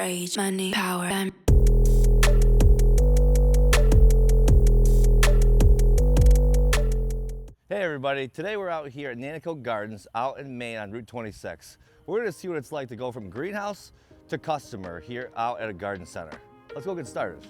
rage, money, power. Hey everybody, today we're out here at Nanticoke Gardens out in Maine on Route 26. We're gonna see what it's like to go from greenhouse to customer here out at a garden center. Let's go get started.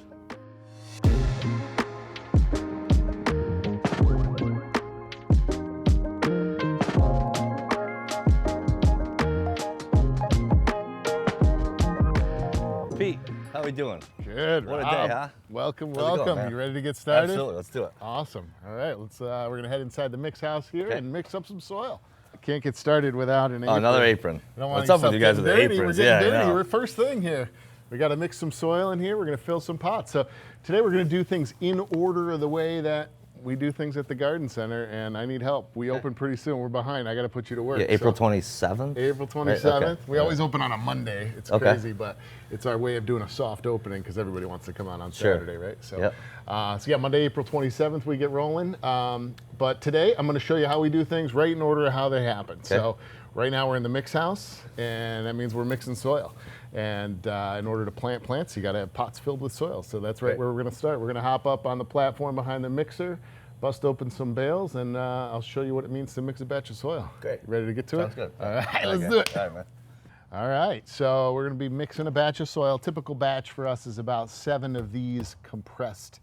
Pete, how we doing? Good. What a Rob. day, huh? Welcome, How's it going, welcome. man? You ready to get started? Absolutely, let's do it. Awesome. All right, let's. We're gonna head inside the mix house here Okay. and mix up some soil. Can't get started without an apron. Oh, another apron. I don't want What's up with stuff you guys with the getting dirty. aprons? We're getting Yeah, I dirty. know. We're first thing here. We got to mix some soil in here. We're gonna fill some pots. So today we're gonna do things in order of the way that we do things at the garden center, and I need help. We open pretty soon. We're behind. I got to put you to work. Yeah, April 27th? April 27th. Right, okay. We always open on a Monday. It's Okay. crazy, but it's our way of doing a soft opening because everybody wants to come out on Sure. Saturday, right? So, Yep. so yeah, Monday, April 27th, we get rolling. But today, I'm going to show you how we do things right in order of how they happen. So right now, we're in the mix house, and that means we're mixing soil. And in order to plant plants, you got to have pots filled with soil. So that's right Great. where we're going to start. We're going to hop up on the platform behind the mixer, bust open some bales, and I'll show you what it means to mix a batch of soil. Great. You ready to get to Sounds it? good. All right, Okay. let's do it. All right, man. All right, so we're gonna be mixing a batch of soil. Typical batch for us is about 7 of these compressed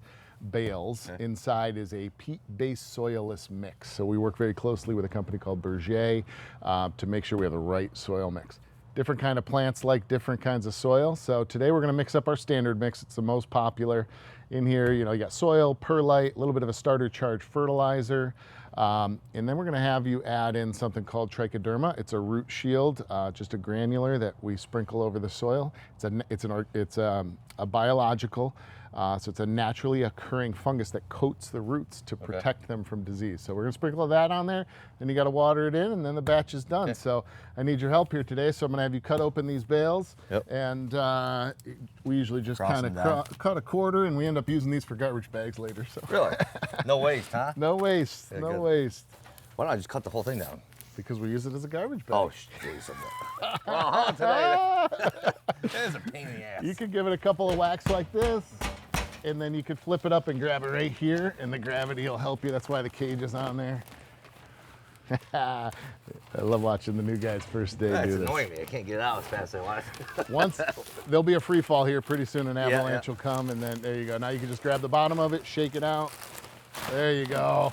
bales. Okay. Inside is a peat-based soilless mix. So we work very closely with a company called Berger to make sure we have the right soil mix. Different kind of plants like different kinds of soil. So today we're gonna mix up our standard mix. It's the most popular. In here, you got soil, perlite, a little bit of a starter charge fertilizer, and then we're gonna have you add in something called trichoderma. It's a root shield, just a granular that we sprinkle over the soil. It's a biological, so it's a naturally occurring fungus that coats the roots to protect them from disease. So we're gonna sprinkle that on there, then you gotta water it in, and then the batch is done. Okay. So I need your help here today, so I'm gonna have you cut open these bales, Yep. and we usually just Cross kind them of down. cut a quarter, and we end up using these for garbage bags later. So Really? No waste, huh? no waste, Yeah, no good. waste, Why don't I just cut the whole thing down? because we use it as a garbage bag. Oh, jeez. Well, huh, today, that is a pain in the ass. You could give it a couple of whacks like this, and then you could flip it up and grab it right here, and the gravity will help you. That's why the cage is on there. I love watching the new guys first day That's do this. annoying me. I can't get it out as fast as I want. Once there'll be a free fall here pretty soon, an Yeah, avalanche yeah. will come, and then there you go. Now you can just grab the bottom of it, shake it out. There you go.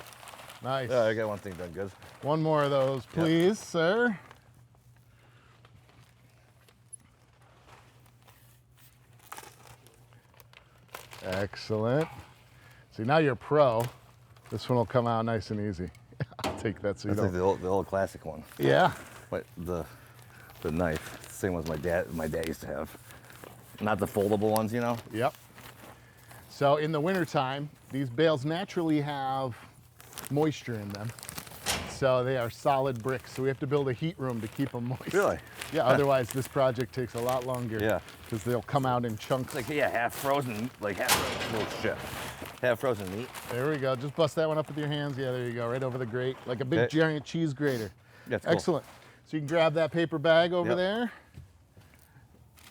Nice. Yeah, I got one thing done good. One more of those, please, sir. Excellent. See, now you're a pro. This one will come out nice and easy. I'll take that so you That's like don't. the old classic one. Yeah. But the knife, same as my dad used to have. Not the foldable ones, you know? Yep. So in the wintertime, these bales naturally have moisture in them. So they are solid bricks. So we have to build a heat room to keep them moist. Really? Yeah, otherwise this project takes a lot longer. Yeah. Because they'll come out in chunks. It's like, yeah, half frozen, oh shit. Half frozen meat. There we go. Just bust that one up with your hands. Yeah, there you go. Right over the grate. Like a big Okay. giant cheese grater. That's cool. Excellent. So you can grab that paper bag over Yep. there.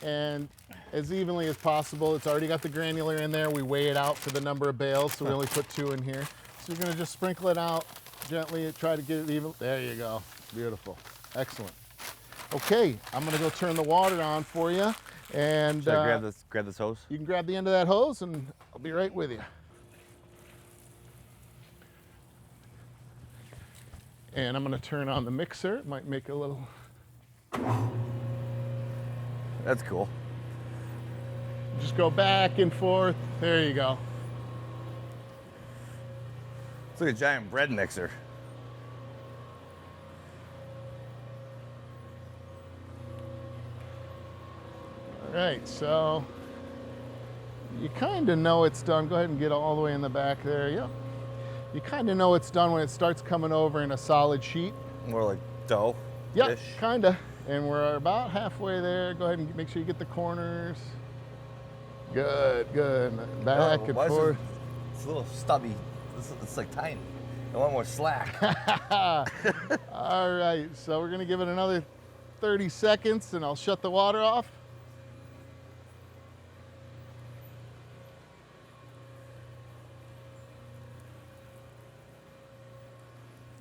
And as evenly as possible, it's already got the granular in there. We weigh it out for the number of bales, so we only put 2 in here. So you're gonna just sprinkle it out gently and try to get it even. There you go. Beautiful. Excellent. Okay, I'm gonna go turn the water on for you. And Should I grab this hose? you can grab the end of that hose and I'll be right with you. And I'm gonna turn on the mixer. It might make a little. That's cool. Just go back and forth. There you go. It's like a giant bread mixer. All right, so you kind of know it's done. Go ahead and get all the way in the back there. Yep. You kind of know it's done when it starts coming over in a solid sheet. More like dough. Yep, kind of. And we're about halfway there. Go ahead and make sure you get the corners. Good, good. Back and why is forth. It's a little stubby. It's like tiny. I want more slack. All right, so we're gonna give it another 30 seconds and I'll shut the water off.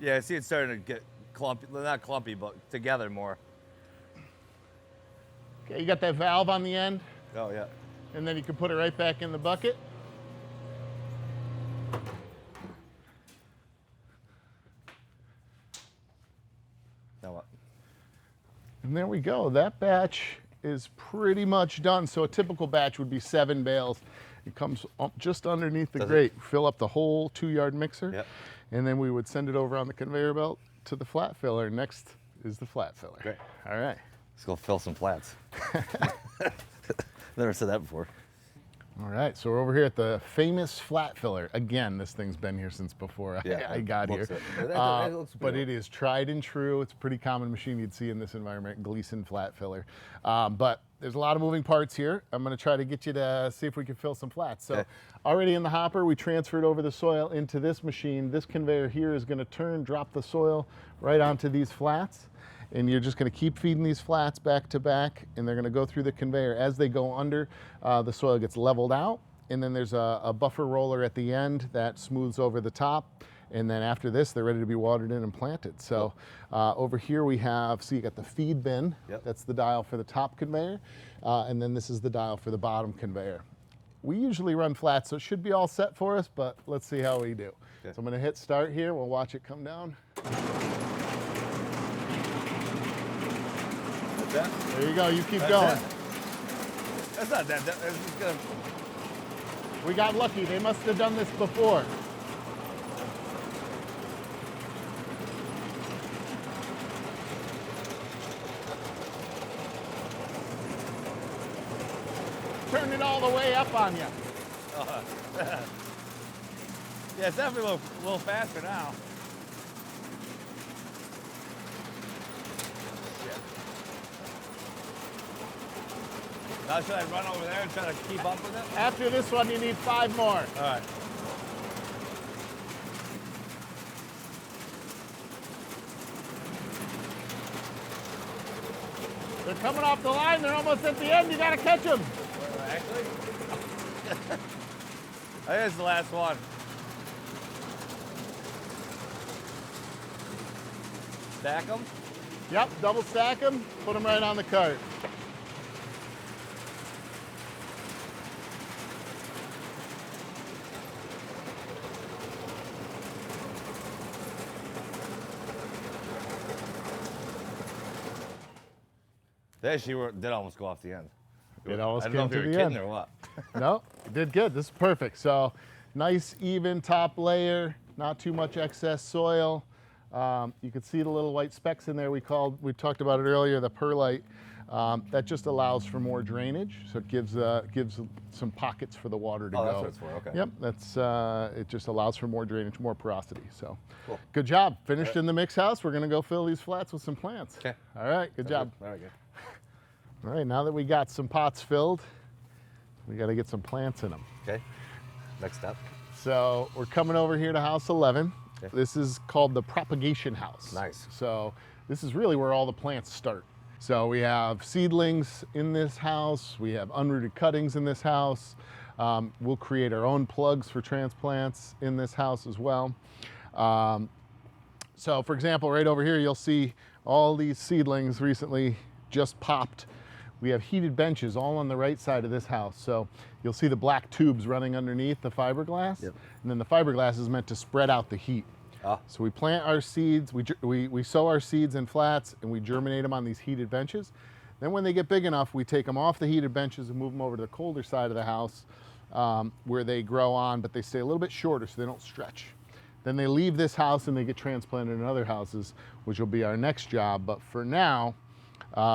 Yeah, I see it's starting to get clumpy, not clumpy, but together more. Okay, you got that valve on the end, Oh, yeah. and then you can put it right back in the bucket. Now what? And there we go. That batch is pretty much done. So a typical batch would be 7 bales. It comes just underneath the grate. Fill up the whole 2-yard mixer. Yep. And then we would send it over on the conveyor belt to the flat filler. Next is the flat filler. Great. All right. Let's go fill some flats. Never said that before. All right, so we're over here at the famous flat filler. Again, this thing's been here since before I got here. But it is tried and true. It's a pretty common machine you'd see in this environment, Gleason flat filler. But there's a lot of moving parts here. I'm gonna try to get you to see if we can fill some flats. So already in the hopper, we transferred over the soil into this machine. This conveyor here is gonna drop the soil right onto these flats. And you're just going to keep feeding these flats back to back, and they're going to go through the conveyor. As they go under, the soil gets leveled out, and then there's a buffer roller at the end that smooths over the top. And then after this, they're ready to be watered in and planted. So over here we have, see, you got the feed bin. Yep. That's the dial for the top conveyor. And then this is the dial for the bottom conveyor. We usually run flats, so it should be all set for us, but let's see how we do. So I'm going to hit start here. We'll watch it come down. There you go, you keep going. That's not that, that's just gonna... We got lucky, they must have done this before. Turn it all the way up on you. Yeah, it's definitely a little faster now. Now should I run over there and try to keep up with it? After this one, you need 5 more. All right. They're coming off the line. They're almost at the end. You got to catch them. Actually? I think it's the last one. Stack them? Yep, double stack them. Put them right on the cart. They actually did almost go off the end. It almost I don't know came if you to were the kidding end. or what. No, you did good. This is perfect. So nice, even top layer, not too much excess soil. You can see the little white specks in there we talked about it earlier, the perlite. That just allows for more drainage. So it gives some pockets for the water to go. That's what it's for, okay. Yep, it just allows for more drainage, more porosity. So cool. Good job. Finished in the mix house. We're gonna go fill these flats with some plants. Okay. All right, good job. All right, good. All right, now that we got some pots filled, we got to get some plants in them. Okay, next step. So we're coming over here to house 11. Okay. This is called the propagation house. Nice. So this is really where all the plants start. So we have seedlings in this house. We have unrooted cuttings in this house. We'll create our own plugs for transplants in this house as well. So for example, right over here, you'll see all these seedlings recently just popped. We have heated benches all on the right side of this house. So you'll see the black tubes running underneath the fiberglass. Yep. And then the fiberglass is meant to spread out the heat. So we plant our seeds, we sow our seeds in flats, and we germinate them on these heated benches. Then when they get big enough, we take them off the heated benches and move them over to the colder side of the house where they grow on, but they stay a little bit shorter so they don't stretch. Then they leave this house and they get transplanted in other houses, which will be our next job. But for now,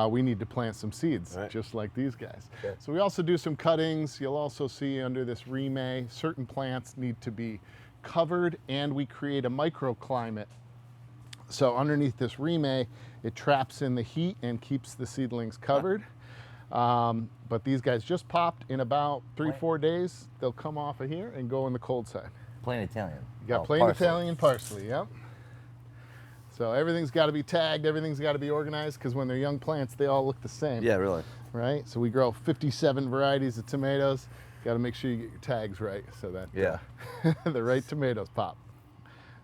we need to plant some seeds, just like these guys. Okay. So we also do some cuttings. You'll also see under this remay, certain plants need to be covered, and we create a microclimate. So underneath this remay, it traps in the heat and keeps the seedlings covered. But these guys just popped in about 3-4 days. They'll come off of here and go in the cold side. Plain Italian. You got plain parsley. Italian parsley, yep. So everything's got to be tagged, everything's got to be organized, because when they're young plants, they all look the same. Yeah, really. Right? So we grow 57 varieties of tomatoes. Got to make sure you get your tags right so that the right tomatoes pop.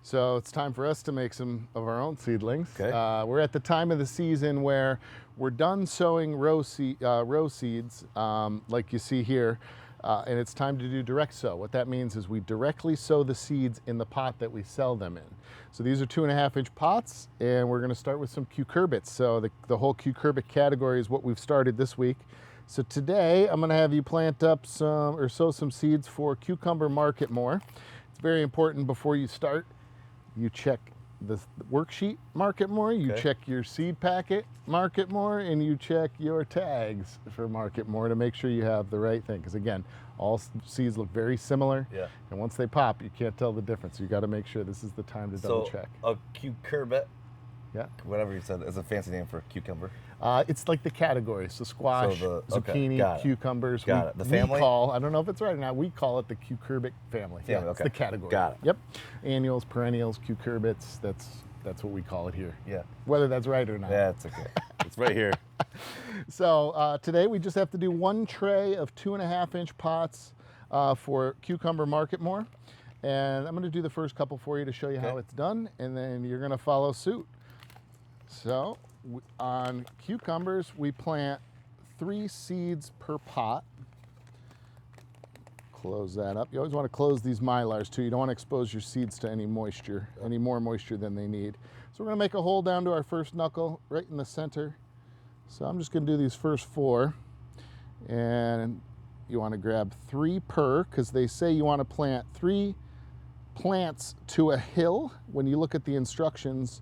So it's time for us to make some of our own seedlings. Okay. We're at the time of the season where we're done sowing row seeds, like you see here, and it's time to do direct sow. What that means is we directly sow the seeds in the pot that we sell them in. So these are 2.5-inch pots, and we're going to start with some cucurbits. So the whole cucurbit category is what we've started this week. So today I'm going to have you plant up some or sow some seeds for cucumber market more. It's very important before you start. You check the worksheet market more, you check your seed packet market more, and you check your tags for market more to make sure you have the right thing. Because again, all seeds look very similar. Yeah. And once they pop, you can't tell the difference. You got to make sure this is the time to double check. A cucurbit, Yeah. whatever you said, is a fancy name for cucumber. It's like the category. So squash, zucchini, cucumbers. Got it. The family? We call, I don't know if it's right or not, we call it the cucurbit family. Yeah, it's the category. Got it. Yep. Annuals, perennials, cucurbits, that's what we call it here. Yeah. Whether that's right or not. Yeah, it's okay. It's right here. So today we just have to do 1 tray of 2.5-inch pots for cucumber market more. And I'm going to do the first couple for you to show you how it's done, and then you're going to follow suit. So on cucumbers, we plant 3 seeds per pot. Close that up. You always want to close these mylars too. You don't want to expose your seeds to any moisture, any more moisture than they need. So we're going to make a hole down to our first knuckle right in the center. So I'm just going to do these first 4. And you want to grab 3 per, because they say you want to plant 3 plants to a hill. When you look at the instructions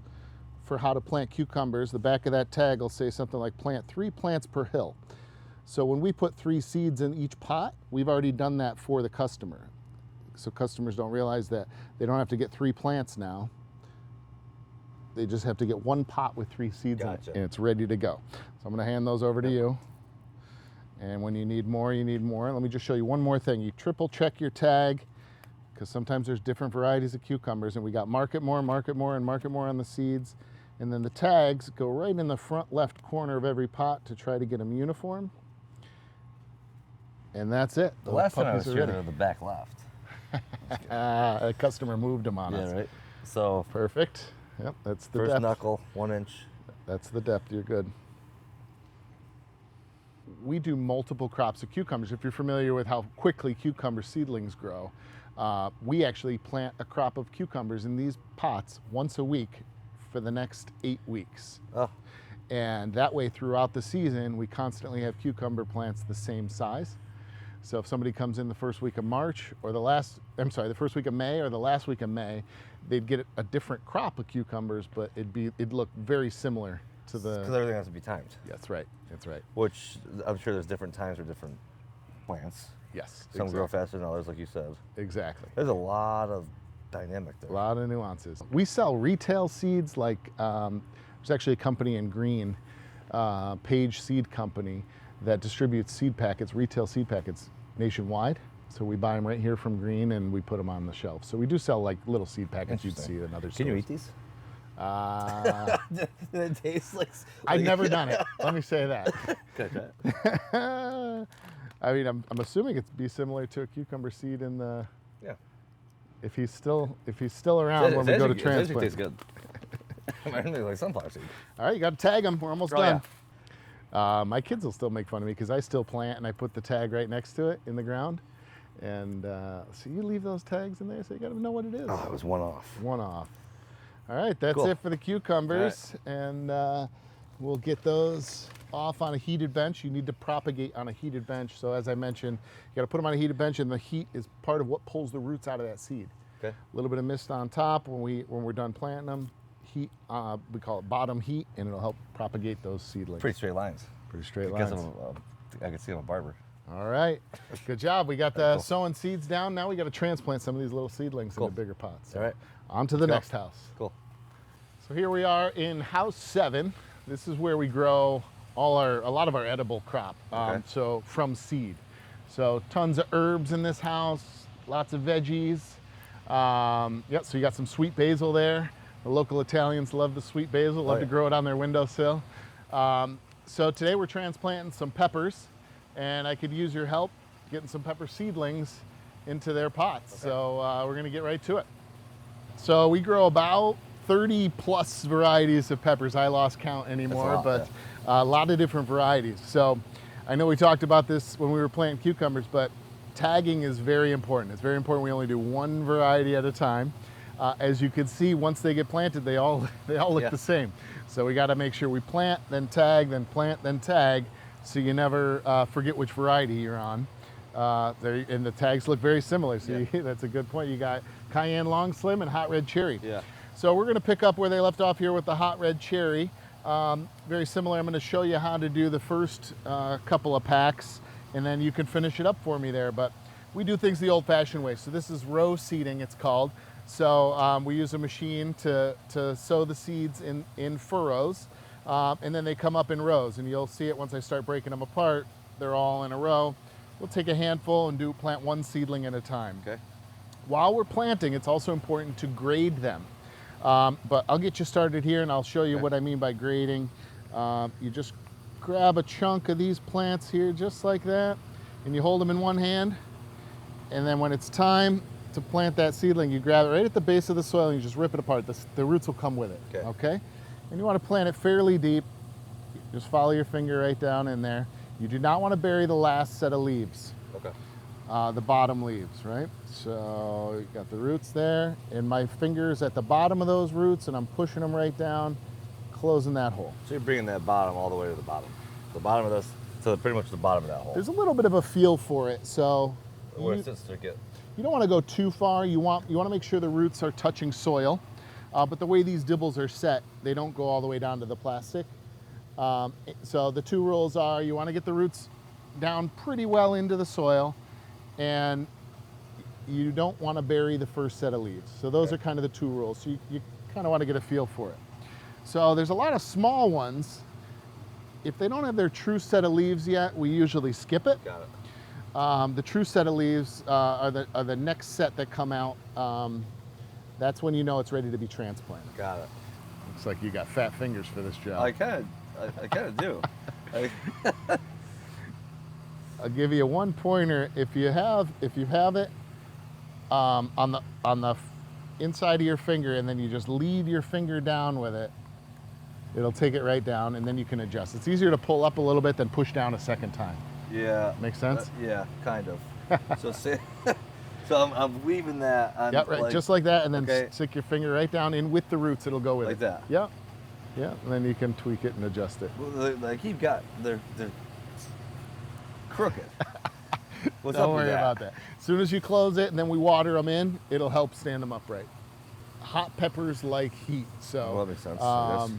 for how to plant cucumbers, the back of that tag will say something like plant 3 plants per hill. So when we put 3 seeds in each pot, we've already done that for the customer. So customers don't realize that they don't have to get 3 plants now. They just have to get 1 pot with 3 seeds in it, and it's ready to go. So I'm going to hand those over to you. And when you need more, you need more. Let me just show you one more thing. You triple check your tag, because sometimes there's different varieties of cucumbers, and we got market more, and market more on the seeds. And then the tags go right in the front left corner of every pot to try to get them uniform. And that's it. The last time I was here, they were the back left. A customer moved them on us. Yeah, right. So perfect. Yep, that's the first depth. knuckle, 1 inch. That's the depth. You're good. We do multiple crops of cucumbers. If you're familiar with how quickly cucumber seedlings grow, we actually plant a crop of cucumbers in these pots once a week for the next 8 weeks. Oh. And that way throughout the season, we constantly have cucumber plants the same size. So if somebody comes in the first week of March or the first week of May or the last week of May, they'd get a different crop of cucumbers, but it'd look very similar to the. Because everything has to be timed. That's right. That's right. Which I'm sure there's different times for different plants. Yes. Some grow faster than others, like you said. Exactly. There's a lot of dynamic there. A lot of nuances. We sell retail seeds like there's actually a company in Greene, Page Seed Company, that distributes seed packets, retail seed packets nationwide. So we buy them right here from Greene and we put them on the shelf. So we do sell like little seed packets you'd see in other stores. Can you eat these? Did it taste like? I've never done it. Let me say that. Good. I mean, I'm assuming it'd be similar to a cucumber seed in the. Yeah. If he's still around when we go to transplant. It tastes good. I mean, like sunflower seed. All right, you got to tag them. We're almost done. Yeah. My kids will still make fun of me because I still plant and I put the tag right next to it in the ground. And so you leave those tags in there, so you got to know what it is. Oh, it was one off. One off. All right, that's it for the cucumbers. Right. And we'll get those off on a heated bench. You need to propagate on a heated bench. So as I mentioned, you got to put them on a heated bench, and the heat is part of what pulls the roots out of that seed. Okay. A little bit of mist on top when we're done planting them. Heat, we call it bottom heat, and it'll help propagate those seedlings. Pretty straight lines. Pretty straight lines. I can see I'm a barber. All right, good job. We got the sowing seeds down. Now we got to transplant some of these little seedlings into bigger pots. So all right. On to the next house. Cool. So here we are in house 7. This is where we grow a lot of our edible crop. So from seed. So tons of herbs in this house, lots of veggies. So you got some sweet basil there. The local Italians love the sweet basil, love to grow it on their windowsill. So today we're transplanting some peppers, and I could use your help getting some pepper seedlings into their pots. So we're gonna get right to it. So we grow about 30 plus varieties of peppers. I lost count anymore, but a lot of different varieties. So I know we talked about this when we were planting cucumbers, but tagging is very important. It's very important we only do one variety at a time. As you can see, once they get planted, they all look the same. So we got to make sure we plant, then tag, then plant, then tag, so you never forget which variety you're on. And the tags look very similar, so that's a good point. You got cayenne long slim and hot red cherry. Yeah. So we're going to pick up where they left off here with the hot red cherry. Very similar. I'm going to show you how to do the first couple of packs, and then you can finish it up for me there. But we do things the old-fashioned way. So this is row seeding, it's called. So we use a machine to sow the seeds in furrows, and then they come up in rows. And you'll see it once I start breaking them apart. They're all in a row. We'll take a handful and plant one seedling at a time. Okay. While we're planting, it's also important to grade them. But I'll get you started here, and I'll show you what I mean by grading. You just grab a chunk of these plants here, just like that, and you hold them in one hand. And then when it's time to plant that seedling, you grab it right at the base of the soil and you just rip it apart. The roots will come with it, okay? And you want to plant it fairly deep. Just follow your finger right down in there. You do not want to bury the last set of leaves. Okay. The bottom leaves, right? So you got the roots there, and my finger's at the bottom of those roots, and I'm pushing them right down, closing that hole. So you're bringing that bottom all the way to the bottom. The bottom of this, to pretty much the bottom of that hole. There's a little bit of a feel for it, so Where it sits to get. you don't want to go too far. You want to make sure the roots are touching soil, but the way these dibbles are set, they don't go all the way down to the plastic. So the two rules are: you want to get the roots down pretty well into the soil, and you don't want to bury the first set of leaves. So those are kind of the two rules. So you kind of want to get a feel for it. So there's a lot of small ones. If they don't have their true set of leaves yet, we usually skip it. Got it. The true set of leaves are the next set that come out. That's when you know it's ready to be transplanted. Got it. Looks like you got fat fingers for this job. I kind of do. I'll give you one pointer. If you have it on the inside of your finger, and then you just lead your finger down with it, it'll take it right down, and then you can adjust. It's easier to pull up a little bit than push down a second time. Yeah. Make sense? Yeah, kind of. So I'm leaving that on. Yeah, right, just like that, and then Okay. stick your finger right down in with the roots. It'll go with Like it. that? Yeah, yeah, and then you can tweak it and adjust it. Like you've got, they're crooked. What's Don't up with worry that? about that. As soon as you close it and then we water them in, it'll help stand them upright. Hot peppers like heat, so Well, that makes sense, I guess.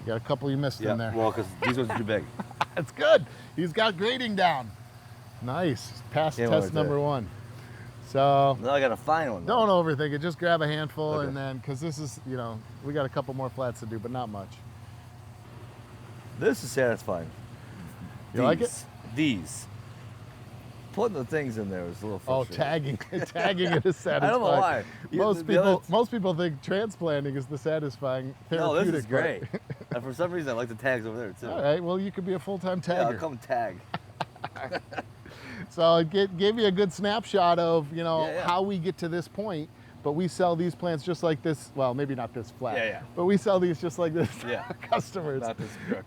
you got a couple you missed in there. Well, because these ones are too big. That's good. He's got grading down. Nice. Passed Yeah, test right number there. 1. So Now I got to find one. don't overthink it. Just grab a handful Okay. and then, because this is, we got a couple more flats to do, but not much. This is satisfying. You like it? These. Putting the things in there was a little Oh, frustrating. tagging it is satisfying. I don't know why. Most people think transplanting is the satisfying No, therapeutic. this is great. And for some reason, I like the tags over there too. All right, well, you could be a full-time Yeah, I'll tagger. come tag. So it gave you a good snapshot of, Yeah. how we get to this point. But we sell these plants just like this. Well, maybe not this flat. Yeah. But we sell these just like this Yeah. to customers. Not this correct.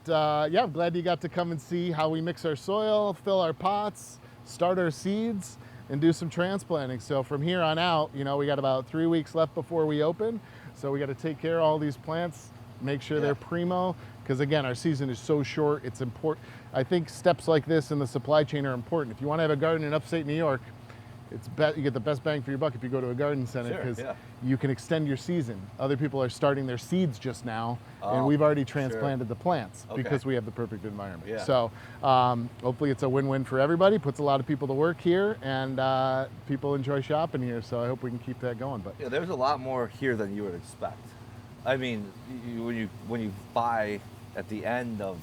Yeah, I'm glad you got to come and see how we mix our soil, fill our pots, start our seeds, and do some transplanting. So from here on out, we got about 3 weeks left before we open. So we got to take care of all these plants, make sure they're primo, because again, our season is so short. It's important. I think steps like this in the supply chain are important. If you want to have a garden in upstate New York, you get the best bang for your buck if you go to a garden center, because you can extend your season. Other people are starting their seeds just now, and we've already transplanted the plants because we have the perfect environment. Yeah. So hopefully it's a win-win for everybody. Puts a lot of people to work here, and people enjoy shopping here. So I hope we can keep that going. But Yeah, there's a lot more here than you would expect. I mean, when you buy at the end of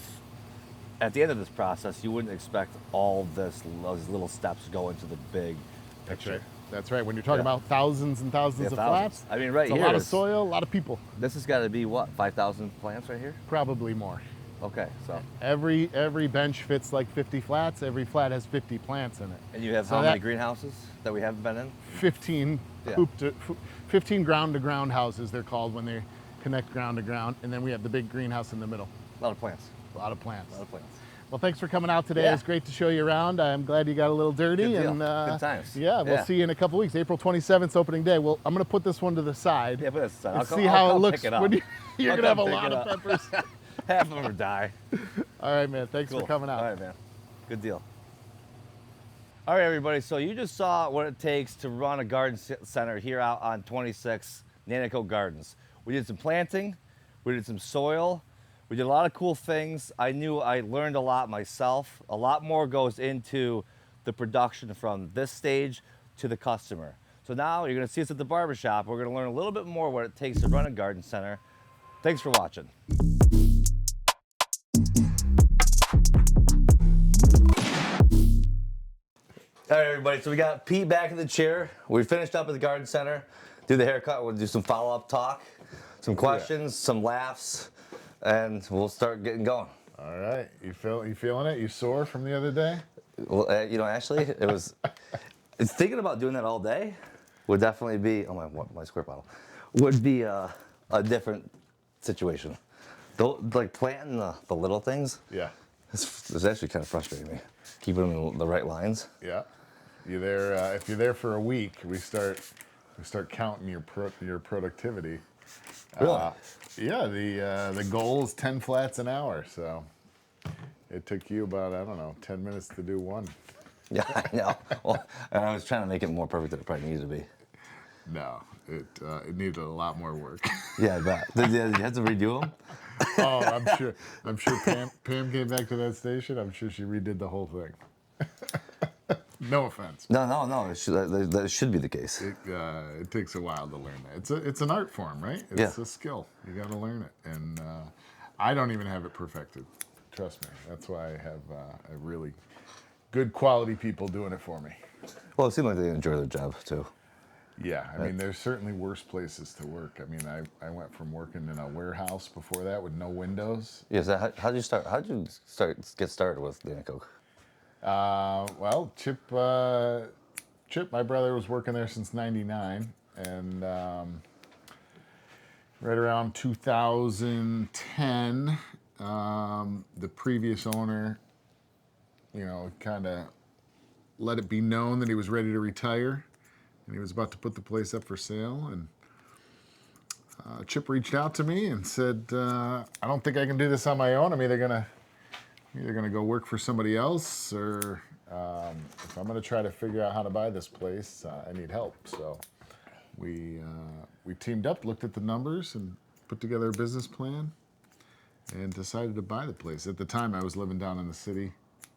this process, you wouldn't expect all those little steps go into the big picture. That's right. When you're talking about thousands and thousands of thousands. flats, I mean, right it's here a lot of is- soil, a lot of people. This has got to be what, 5,000 plants right here? Probably more. Okay, so Every bench fits like 50 flats. Every flat has 50 plants in it. and you have So how that many greenhouses that we haven't been in? 15 Yeah. 15 ground to ground houses they're called when they connect ground to ground, and then we have the big greenhouse in the middle. A lot of plants. A lot of plants. A lot of plants. Well, thanks for coming out today. Yeah. It's great to show you around. I'm glad you got a little dirty. Good deal. And Good times. Yeah, we'll Yeah. see you in a couple weeks. April 27th 's opening day. Well, I'm going to put this one to the side. Yeah, but it's and I'll see how it come looks pick it up. when you're I'll going to have a come pick lot it of up. peppers. Half of them are die. All right, man. Thanks Cool. for coming out. All right, man. Good deal. All right, everybody. So you just saw what it takes to run a garden center here out on 26 Nanticoke Gardens. We did some planting. We did some soil. We did a lot of cool things. I learned a lot myself. A lot more goes into the production from this stage to the customer. So now you're gonna see us at the barber shop. We're gonna learn a little bit more what it takes to run a garden center. Thanks for watching. All right, everybody, so we got Pete back in the chair. We finished up at the garden center, do the haircut, we'll do some follow-up talk, some questions, some laughs, and we'll start getting going. All right. You feeling it? You sore from the other day? Well, actually, it was, thinking about doing that all day would definitely be, oh, my squirt bottle, would be a different situation. Like planting the little things, Yeah. it's actually kind of frustrating me. Keeping them in the right lines. Yeah. You there? If you're there for a week, we start counting your productivity. Really? Yeah. The goal is 10 flats an hour. So it took you about, I don't know, 10 minutes to do one. Yeah, I know. Well, I was trying to make it more perfect than it probably needed to be. No, it needed a lot more work. Yeah, I bet. Did you have to redo them? Oh, I'm sure Pam came back to that station. I'm sure she redid the whole thing. No offense. No. That should be the case. It takes a while to learn that. It's an art form, right? It's a skill. You got to learn it, and I don't even have it perfected. Trust me. That's why I have a really good quality people doing it for me. Well, it seemed like they enjoy their job too. Yeah, I mean, there's certainly worse places to work. I mean, I went from working in a warehouse before that with no windows. Yes. How did you start? How did you get started with Nanticoke? Well, Chip, my brother was working there since '99, and right around 2010, the previous owner, kind of let it be known that he was ready to retire, and he was about to put the place up for sale. And Chip reached out to me and said, "I don't think I can do this on my own. I'm either gonna go work for somebody else, or if I'm gonna try to figure out how to buy this place, I need help." So we teamed up, looked at the numbers, and put together a business plan, and decided to buy the place. At the time, I was living down in the city,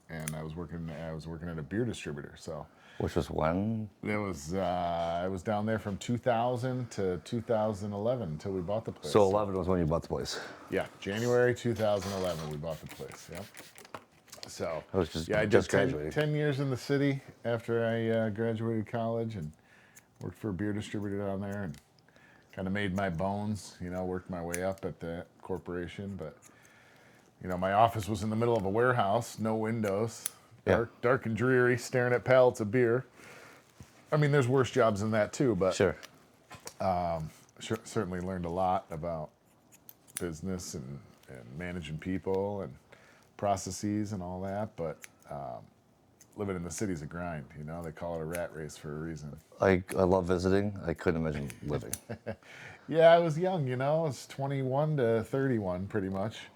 and I was working at a beer distributor. So Which was when? it was I was down there from 2000 to 2011 until we bought the place. So 11 was when you bought the place. Yeah, January 2011 we bought the place. Yep. So I was just I did just 10 graduating. 10 years in the city after I graduated college, and worked for a beer distributor down there, and kind of made my bones. Worked my way up at the corporation, but my office was in the middle of a warehouse, no windows, Yeah. dark and dreary, staring at pallets of beer. I mean, there's worse jobs than that too, but Sure. certainly learned a lot about business and managing people and processes and all that. But living in the city's a grind. They call it a rat race for a reason. I love visiting. I couldn't imagine living. Yeah, I was young. I was 21 to 31 pretty much,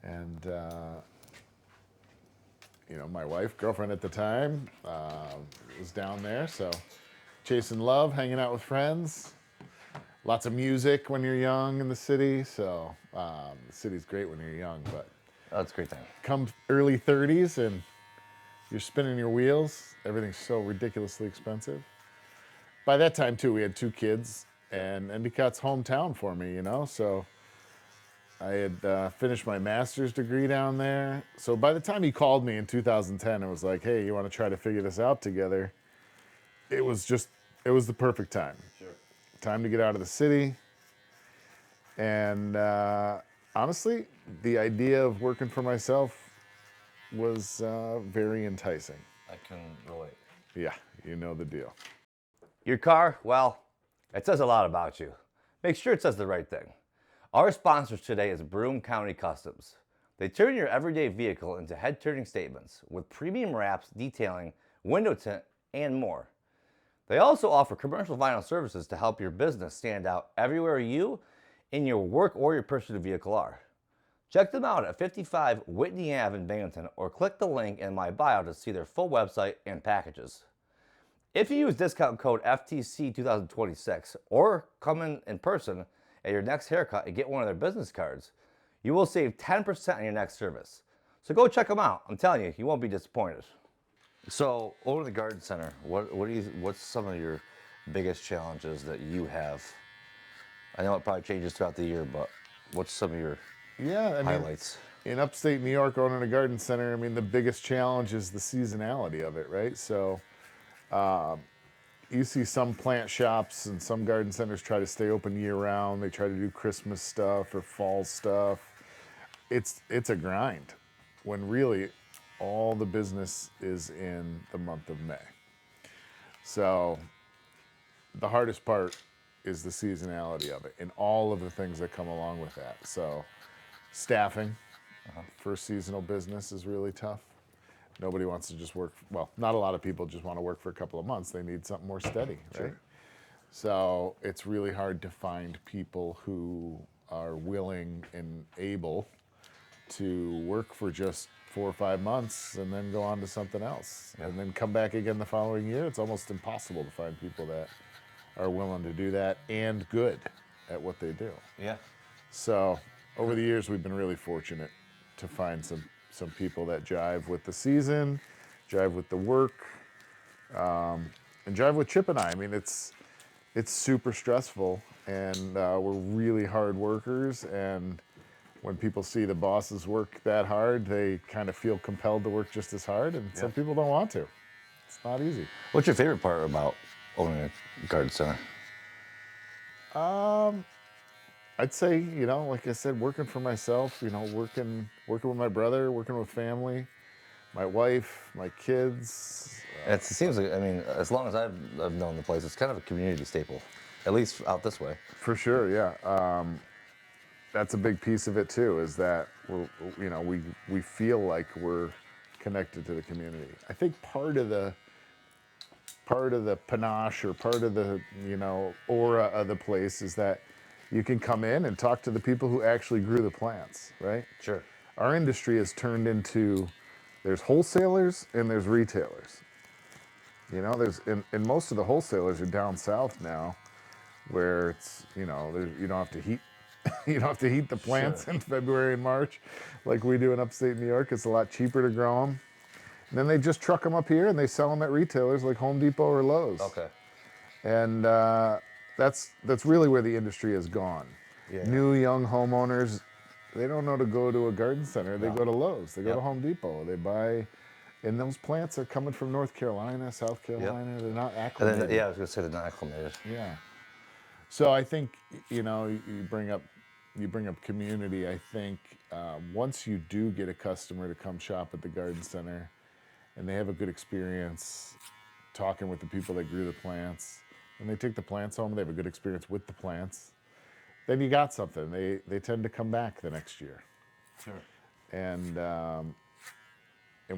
and my girlfriend at the time, was down there, so chasing love, hanging out with friends. Lots of music when you're young in the city, so the city's great when you're young, but That's a great thing. come early 30s and you're spinning your wheels, everything's so ridiculously expensive. By that time, too, we had 2 kids, and Endicott's hometown for me, so I had finished my master's degree down there. So by the time he called me in 2010 and was like, "Hey, you want to try to figure this out together?" It was the perfect time. Sure. Time to get out of the city. And Honestly, the idea of working for myself was very enticing. I can relate. Yeah, you know the deal. Your car, well, it says a lot about you. Make sure it says the right thing. Our sponsor today is Broome County Customs. They turn your everyday vehicle into head-turning statements with premium wraps detailing, window tint, and more. They also offer commercial vinyl services to help your business stand out everywhere you, in your work or your personal vehicle are. Check them out at 55 Whitney Ave in Binghamton or click the link in my bio to see their full website and packages. If you use discount code FTC2026 or come in person at your next haircut and get one of their business cards, you will save 10% on your next service. So go check them out. I'm telling you, you won't be disappointed. So over in the garden center, what's some of your biggest challenges that you have? I know it probably changes throughout the year, but what's some of your highlights? In upstate New York, owning a garden center, I mean, the biggest challenge is the seasonality of it, right? So you see some plant shops and some garden centers try to stay open year round. They try to do Christmas stuff or fall stuff. It's a grind when really all the business is in the month of May. So the hardest part is the seasonality of it and all of the things that come along with that. So staffing for seasonal business is really tough. Nobody wants to just work, well, not a lot of people just want to work for a couple of months. They need something more steady, right? Sure. So it's really hard to find people who are willing and able to work for just 4 or 5 months and then go on to something else and then come back again the following year. It's almost impossible to find people that are willing to do that and good at what they do. Yeah. So over the years, we've been really fortunate to find some people that jive with the season, jive with the work, and jive with Chip and I. I mean, it's super stressful, and we're really hard workers. And when people see the bosses work that hard, they kind of feel compelled to work just as hard. And some people don't want to. It's not easy. What's your favorite part about owning a garden center? I'd say, you know, like I said, working for myself, you know, working with my brother, working with family, my wife, my kids. It seems like, I mean, as long as I've known the place, it's kind of a community staple, at least out this way. For sure, yeah. That's a big piece of it too, is that we feel like we're connected to the community. I think part of the panache or part of the, you know, aura of the place is that you can come in and talk to the people who actually grew the plants, right? Sure. Our industry has turned into, there's wholesalers and there's retailers. You know, and most of the wholesalers are down south now, where it's, you know, you don't have to heat, you don't have to heat the plants in February and March like we do in upstate New York. It's a lot cheaper to grow them. And then they just truck them up here and they sell them at retailers like Home Depot or Lowe's. Okay. And that's really where the industry has gone. Yeah. New young homeowners, they don't know to go to a garden center. They go to Lowe's. They go to Home Depot. They buy, and those plants are coming from North Carolina, South Carolina. They're not acclimated. I was going to say they're not acclimated. Yeah. So I think, you know, you bring up community. I think once you do get a customer to come shop at the garden center, and they have a good experience talking with the people that grew the plants, and they take the plants home, they have a good experience with the plants, then you got something. They tend to come back the next year. Sure. And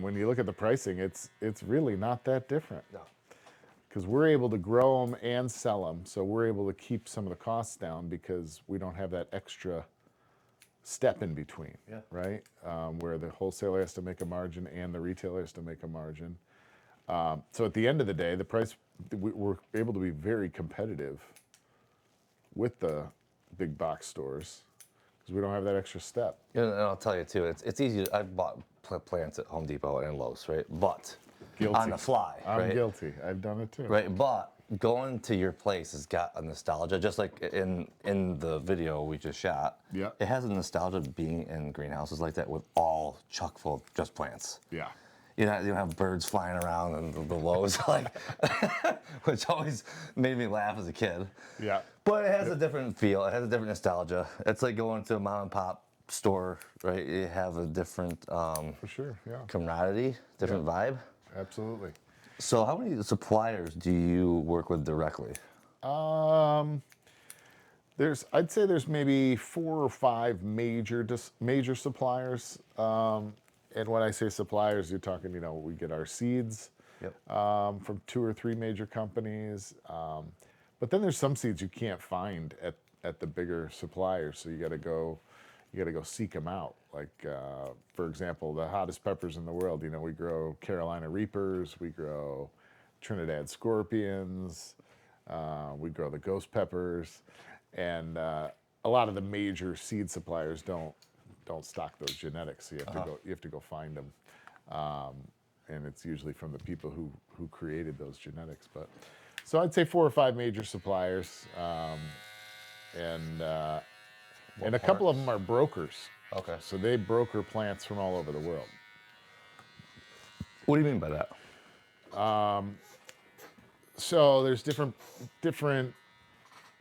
when you look at the pricing, it's really not that different. No. Because we're able to grow them and sell them, so we're able to keep some of the costs down because we don't have that extra step in between, right? Where the wholesaler has to make a margin and the retailer has to make a margin. So at the end of the day, the price, we're able to be very competitive with the big box stores because we don't have that extra step. And I'll tell you too, it's easy. I've bought plants at Home Depot and Lowe's, right? But Guilty. on the fly, I'm right? guilty. I've done it too. Right, but going to your place has got a nostalgia, just like in the video we just shot. Yeah. It has a nostalgia of being in greenhouses like that with all chock full of just plants. Yeah. You don't have birds flying around and the Lowe's, like, which always made me laugh as a kid. Yeah. But it has a different feel. It has a different nostalgia. It's like going to a mom and pop store, right, you have a different For sure, yeah. camaraderie, different vibe. Absolutely. So how many suppliers do you work with directly? Um, I'd say there's maybe 4 or 5 major suppliers. And when I say suppliers, you're talking, we get our seeds Yep. from 2 or 3 major companies. But then there's some seeds you can't find at the bigger suppliers, so you got to go seek them out. Like for example, the hottest peppers in the world. We grow Carolina Reapers, we grow Trinidad Scorpions, we grow the ghost peppers, and a lot of the major seed suppliers don't stock those genetics. So you have to go find them, and it's usually from the people who created those genetics. But so I'd say 4 or 5 major suppliers, and a couple of them are brokers. Okay. So they broker plants from all over the world. What do you mean by that? So there's different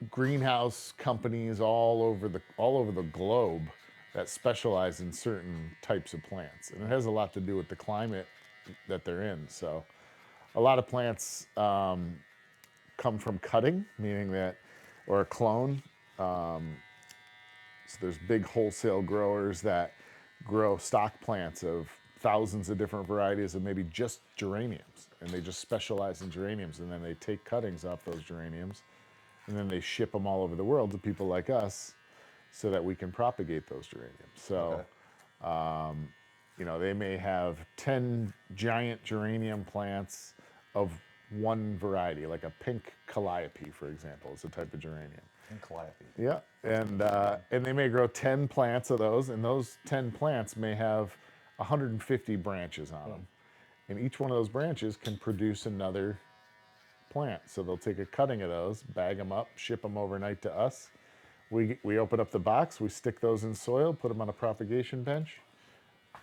greenhouse companies all over the globe that specialize in certain types of plants, and it has a lot to do with the climate that they're in. So a lot of plants come from cutting, meaning that, or a clone. So there's big wholesale growers that grow stock plants of thousands of different varieties of maybe just geraniums, and they just specialize in geraniums, and then they take cuttings off those geraniums, and then they ship them all over the world to people like us so that we can propagate those geraniums. So, they may have 10 giant geranium plants of one variety, like a pink calliope, for example, is a type of geranium. In calliope. Yeah, and they may grow 10 plants of those, and those 10 plants may have 150 branches on them. And each one of those branches can produce another plant. So they'll take a cutting of those, bag them up, ship them overnight to us. We open up the box, we stick those in soil, put them on a propagation bench,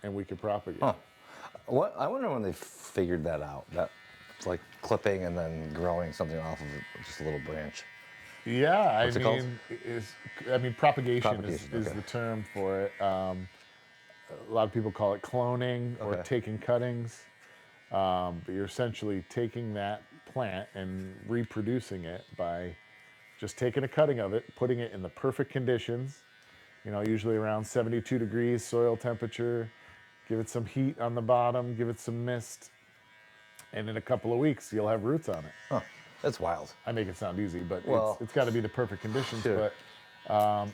and we can propagate. Huh. I wonder when they figured that out. That it's like clipping and then growing something off of just a little branch. Yeah, What's it called? Propagation is okay. the term for it. A lot of people call it cloning or Okay. taking cuttings. But you're essentially taking that plant and reproducing it by just taking a cutting of it, putting it in the perfect conditions, usually around 72 degrees soil temperature, give it some heat on the bottom, give it some mist, and in a couple of weeks, you'll have roots on it. Huh. That's wild. I make it sound easy, but Well, it's got to be the perfect conditions. sure. But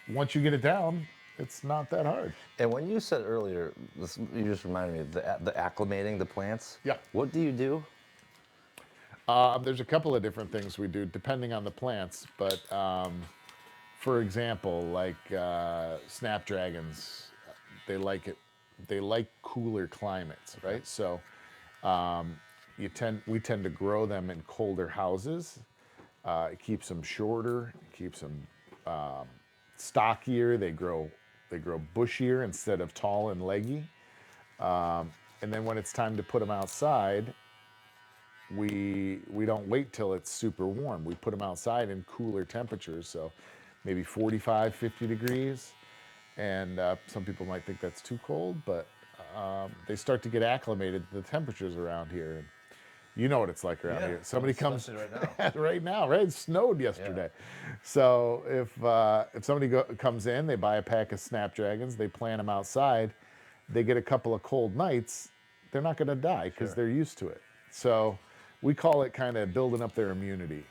once you get it down, it's not that hard. And when you said earlier, you just reminded me of the acclimating the plants. Yeah. What do you do? There's a couple of different things we do depending on the plants, but for example, like snapdragons, they like it. They like cooler climates, right? So we tend to grow them in colder houses. It keeps them shorter, it keeps them stockier. They grow bushier instead of tall and leggy. And then when it's time to put them outside, we don't wait till it's super warm. We put them outside in cooler temperatures, so maybe 45, 50 degrees. And some people might think that's too cold, but they start to get acclimated to the temperatures around here. And you know what it's like around here. Somebody comes right now. right now, right? It snowed yesterday. Yeah. So if somebody comes in, they buy a pack of snapdragons, they plant them outside, they get a couple of cold nights, they're not going to die because they're used to it. So we call it kind of building up their immunity,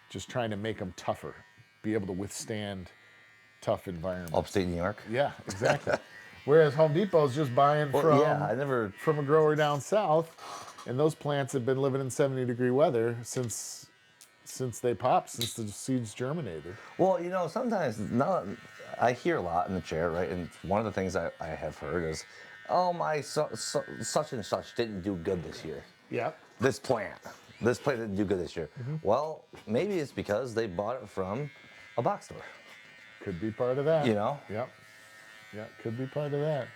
just trying to make them tougher, be able to withstand tough environments. Upstate New York? Yeah, exactly. Whereas Home Depot's just buying from a grower down south, and those plants have been living in 70-degree weather since they popped, since the seeds germinated. Well, sometimes I hear a lot in the chair, right? And one of the things I have heard is, oh, my such and such didn't do good this year. Yeah. This plant didn't do good this year. Mm-hmm. Well, maybe it's because they bought it from a box store. Could be part of that. Yep. Yeah, could be part of that.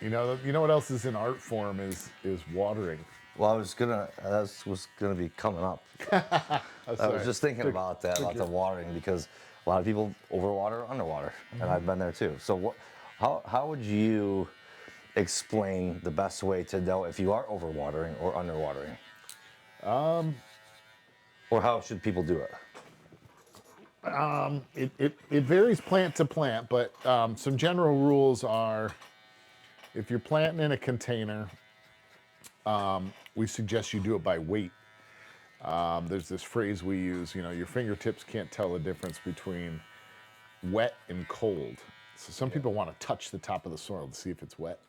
You know what else is in art form is watering. Well, that was gonna be coming up. I was just thinking about that, about the watering, because A lot of people overwater, underwater, and I've been there too. So how would you explain the best way to know if you are overwatering or underwatering? Or how should people do it? It varies plant to plant, but some general rules are if you're planting in a container, we suggest you do it by weight. There's this phrase we use, your fingertips can't tell the difference between wet and cold. So some people want to touch the top of the soil to see if it's wet.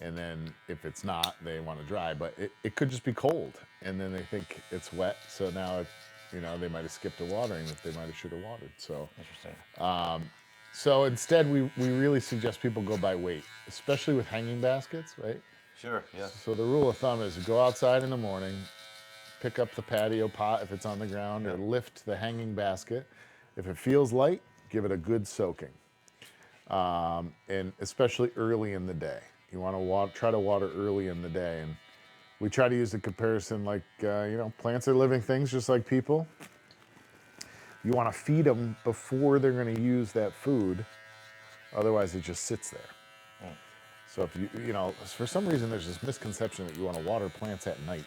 And then if it's not, they want to dry. But it could just be cold. And then they think it's wet. So now, they might have skipped a watering that they might have should have watered. So Interesting. so instead, we really suggest people go by weight, especially with hanging baskets, right? Sure, yeah. So the rule of thumb is go outside in the morning, pick up the patio pot if it's on the ground, or lift the hanging basket. If it feels light, give it a good soaking. And especially early in the day. You want to try to water early in the day. And we try to use the comparison like, plants are living things just like people. You want to feed them before they're going to use that food. Otherwise, it just sits there. So if for some reason, there's this misconception that you want to water plants at night.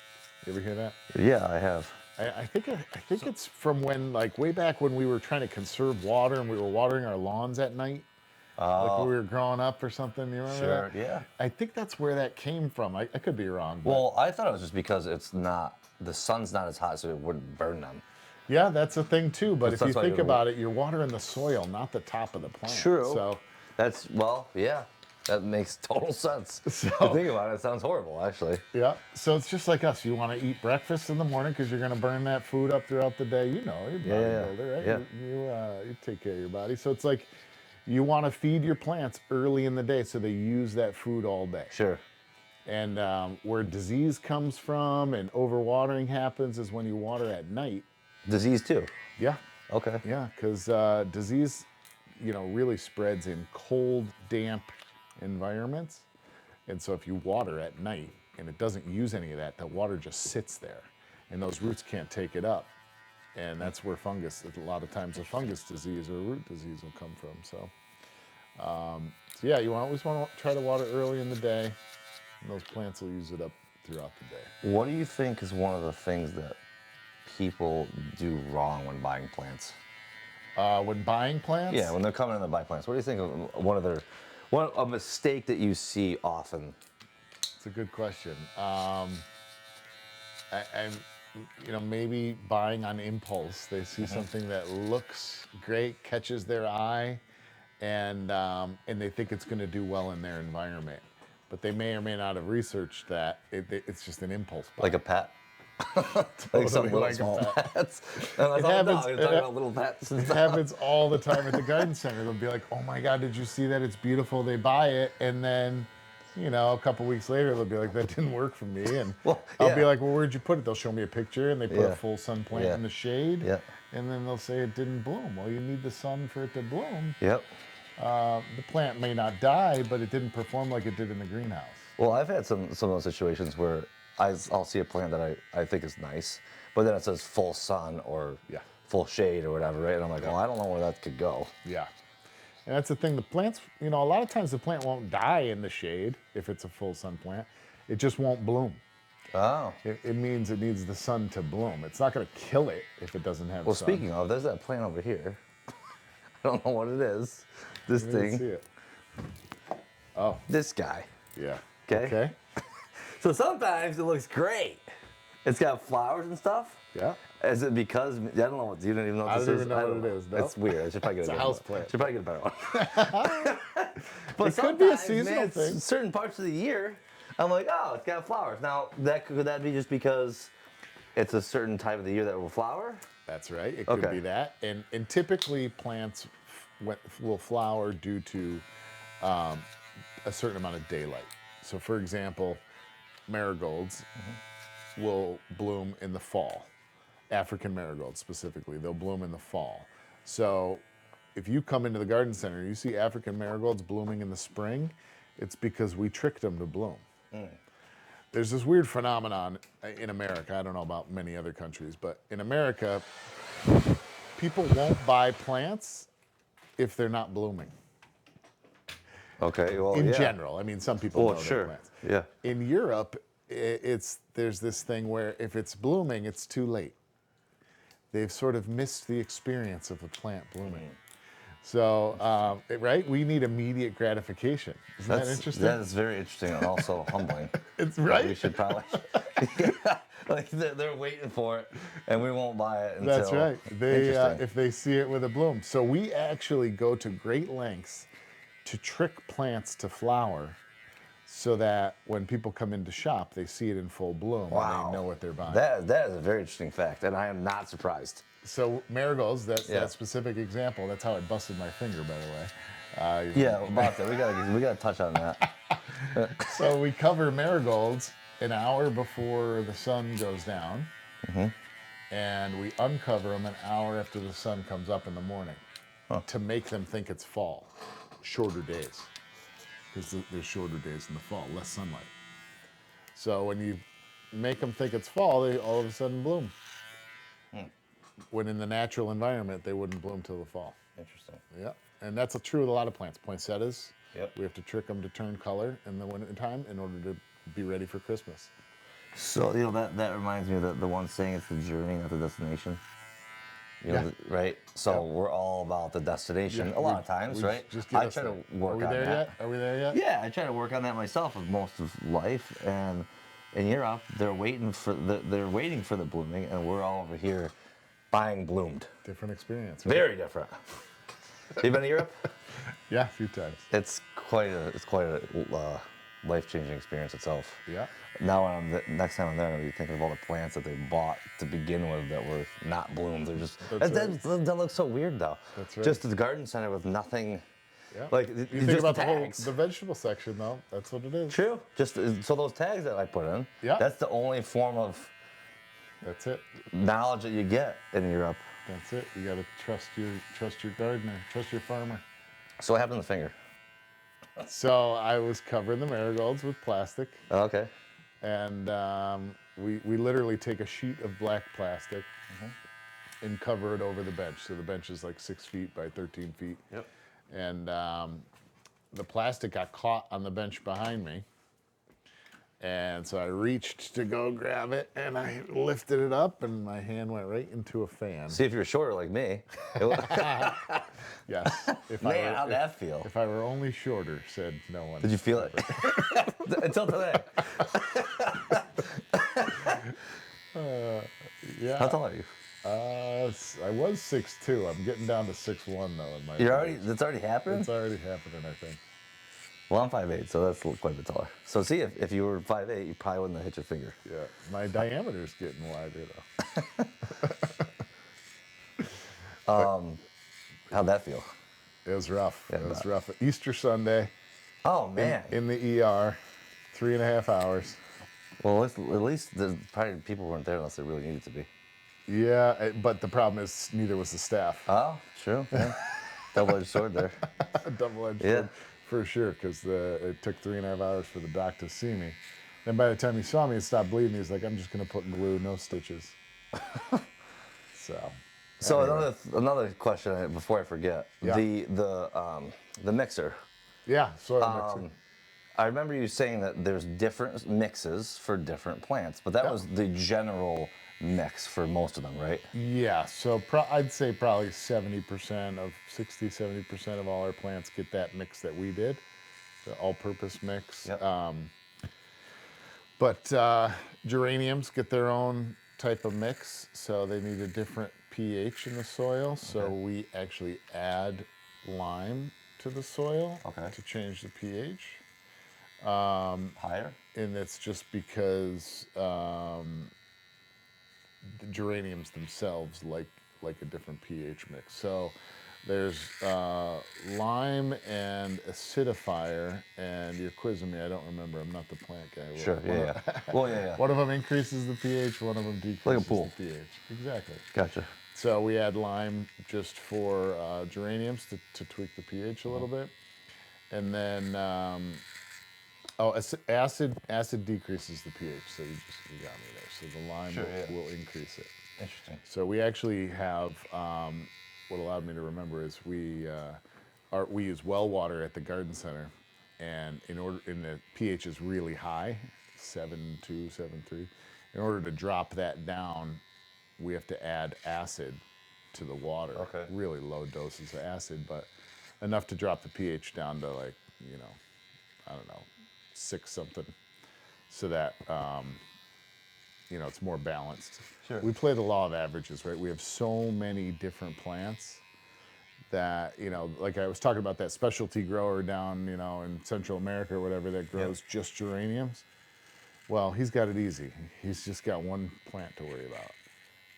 You ever hear that? Yeah, I have. I think it's from when, like, way back when we were trying to conserve water and we were watering our lawns at night. Like when we were growing up or something. You remember that? Sure, yeah. I think that's where that came from. I could be wrong. But Well, I thought it was just because the sun's not as hot, so it wouldn't burn them. yeah, that's a thing too. But if you That's why think you're- about it, you're watering the soil, not the top of the plant. True. So Yeah, that makes total sense. So- To think about it, it sounds horrible, actually. yeah. So it's just like us. You want to eat breakfast in the morning because you're going to burn that food up throughout the day. You're a bodybuilder, right? Yeah. You take care of your body. So it's like you want to feed your plants early in the day so they use that food all day. Sure. And where disease comes from and overwatering happens is when you water at night. Disease too. Yeah. Okay. Yeah, because disease, really spreads in cold, damp environments. And so if you water at night and it doesn't use any of that, the water just sits there and those roots can't take it up. And that's where a lot of times a fungus disease or a root disease will come from. So yeah, you always want to try to water early in the day and those plants will use it up throughout the day. What do you think is one of the things that people do wrong when buying plants? When buying plants? Yeah, when they're coming in to buy plants. What do you think of a mistake that you see often? It's a good question. Maybe buying on impulse. They see something that looks great, catches their eye, and they think it's going to do well in their environment. But they may or may not have researched that it's just an impulse buy. Like a pet? Like some little like a small pet. pets. And It happens- You're talking about little pets and It stuff. happens all the time at the garden center. They'll be like, "Oh my God, did you see that? It's beautiful." They buy it, and then, a couple weeks later, they'll be like, "That didn't work for me." And Well, I'll be yeah. like, "Well, where'd you put it?" They'll show me a picture, and they put Yeah. a full sun plant Yeah. in the shade. Yeah. And then they'll say it didn't bloom. Well, you need the sun for it to bloom. Yep. The plant may not die, but it didn't perform like it did in the greenhouse. Well, I've had some of those situations where I'll see a plant that I think is nice, but then it says full sun or Yeah. full shade or whatever, right? And I'm like, well, I don't know where that could go. Yeah. And that's the thing. The plants, a lot of times the plant won't die in the shade if it's a full sun plant. It just won't bloom. Oh. It means it needs the sun to bloom. It's not going to kill it if it doesn't have Well, sun. speaking of, there's that plant over here. I don't know what it is. This I didn't see thing. it. Oh, This guy. yeah. Okay. Okay. So sometimes it looks great. It's got flowers and stuff. Yeah. Is it because I don't know? You don't even know what I this don't is. even know what it is, no. It's weird. I should probably get It's a better house one. plant. Should probably get a better one. But It could be a sometimes, seasonal man, thing. Certain parts of the year, I'm like, oh, it's got flowers. Now, could that be just because it's a certain time of the year that will flower? That's right. It could Okay. be that. And typically plants will flower due to a certain amount of daylight. So for example, marigolds will bloom in the fall. African marigolds specifically, they'll bloom in the fall. So if you come into the garden center and you see African marigolds blooming in the spring, it's because we tricked them to bloom. There's this weird phenomenon in America. I don't know about many other countries, but in America, people won't buy plants if they're not blooming. Okay, well, In yeah. general, I mean, some people Well, know sure. their plants. Yeah. In Europe, there's this thing where if it's blooming, it's too late. They've sort of missed the experience of the plant blooming. So, right, we need immediate gratification. Isn't that interesting? That is very interesting and also humbling. It's That right. We should probably. Yeah, like they're waiting for it, and we won't buy it until. That's right. They Interesting. if they see it with a bloom. So we actually go to great lengths to trick plants to flower, so that when people come in to shop, they see it in full bloom Wow. and they know what they're buying. That is a very interesting fact, and I am not surprised. So marigolds, that's Yeah. that specific example. That's how I busted my finger, by the way. Yeah, about that. We gotta touch on that. So we cover marigolds an hour before the sun goes down, and we uncover them an hour after the sun comes up in the morning to make them think it's fall. Shorter days, because there's shorter days in the fall, less sunlight. So when you make them think it's fall, they all of a sudden bloom. When in the natural environment, they wouldn't bloom till the fall. Interesting. Yeah, and that's true with a lot of plants. Poinsettias, Yep. we have to trick them to turn color in the winter time in order to be ready for Christmas. So that reminds me of the one saying, it's the journey, not the destination. You know, Yeah. right? So Yeah. we're all about the destination a lot of times, right? Just get I us try there. to work Are we on there that. yet? Are we there yet? Yeah, I try to work on that myself with most of life, and in Europe, they're waiting for the blooming, and we're all over here buying bloomed. Different experience. Right? Very different. You been to Europe? Yeah, a few times. It's quite a life-changing experience itself. Yeah. Now next time I'm there, I'm gonna be thinking of all the plants that they bought to begin with that were not bloomed. They're just that looks so weird though. That's right. Just the garden center with nothing. Yeah. Like You just think about the tags. the vegetable section though. That's what it is. True. Just so those tags that I put in. Yeah. That's the only form of That's it. knowledge that you get in Europe. That's it. You got to trust your gardener, trust your farmer. So what happened to the finger? So I was covering the marigolds with plastic, Oh, okay. and we literally take a sheet of black plastic and cover it over the bench. So the bench is like 6 feet by 13 feet. Yep. And the plastic got caught on the bench behind me. And so I reached to go grab it, and I lifted it up, and my hand went right into a fan. See, if you're shorter like me, Yes. If man, how'd that feel? If I were only shorter, said no one. Did you feel it? Until today. Yeah. How tall are you? I was 6'2". I'm getting down to 6'1" though. In my That's already happened? It's already happening, I think. Well, I'm 5'8", so that's quite a bit taller. So see, if you were 5'8", you probably wouldn't have hit your finger. Yeah. My diameter's getting wider though. How'd that feel? It was rough. Yeah, It was but- rough. Easter Sunday Oh, man. in the ER, 3.5 hours. Well, at least probably people weren't there unless they really needed to be. Yeah, but the problem is neither was the staff. Oh, true. Yeah. Double-edged sword there. Double-edged Yeah. sword, for sure, because it took 3.5 hours for the doc to see me. Then by the time he saw me, it stopped bleeding. He was like, "I'm just gonna put glue, no stitches." So anyway. another question before I forget. Yeah. The mixer. Yeah, soil mixer. I remember you saying that there's different mixes for different plants, but that Yeah. was the general mix for most of them, right? Yeah, so I'd say probably 70% of all our plants get that mix that we did, the all-purpose mix. Yep. But geraniums get their own type of mix, so they need a different pH in the soil. So Okay. we actually add lime to the soil Okay. to change the pH. Higher? And it's just because the geraniums themselves like a different pH mix. So there's lime and acidifier, and you're quizzing me. I don't remember. I'm not the plant guy. Sure. Yeah. Well, yeah. One of them increases the pH. One of them decreases pool. the pH. Exactly. Gotcha. So we add lime just for geraniums to tweak the pH a little bit, and then Oh, acid decreases the pH, so you got me there. So the lime Sure, will increase it. Interesting. So we actually have what allowed me to remember is we use well water at the garden center, and the pH is really high, 7.2, 7.3. In order to drop that down, we have to add acid to the water. Okay. Really low doses of acid, but enough to drop the pH down to like, I don't know, 6 something, so that it's more balanced. Sure. We play the law of averages, right? We have so many different plants that, like I was talking about that specialty grower down, in Central America or whatever that grows just geraniums. Well, he's got it easy. He's just got one plant to worry about.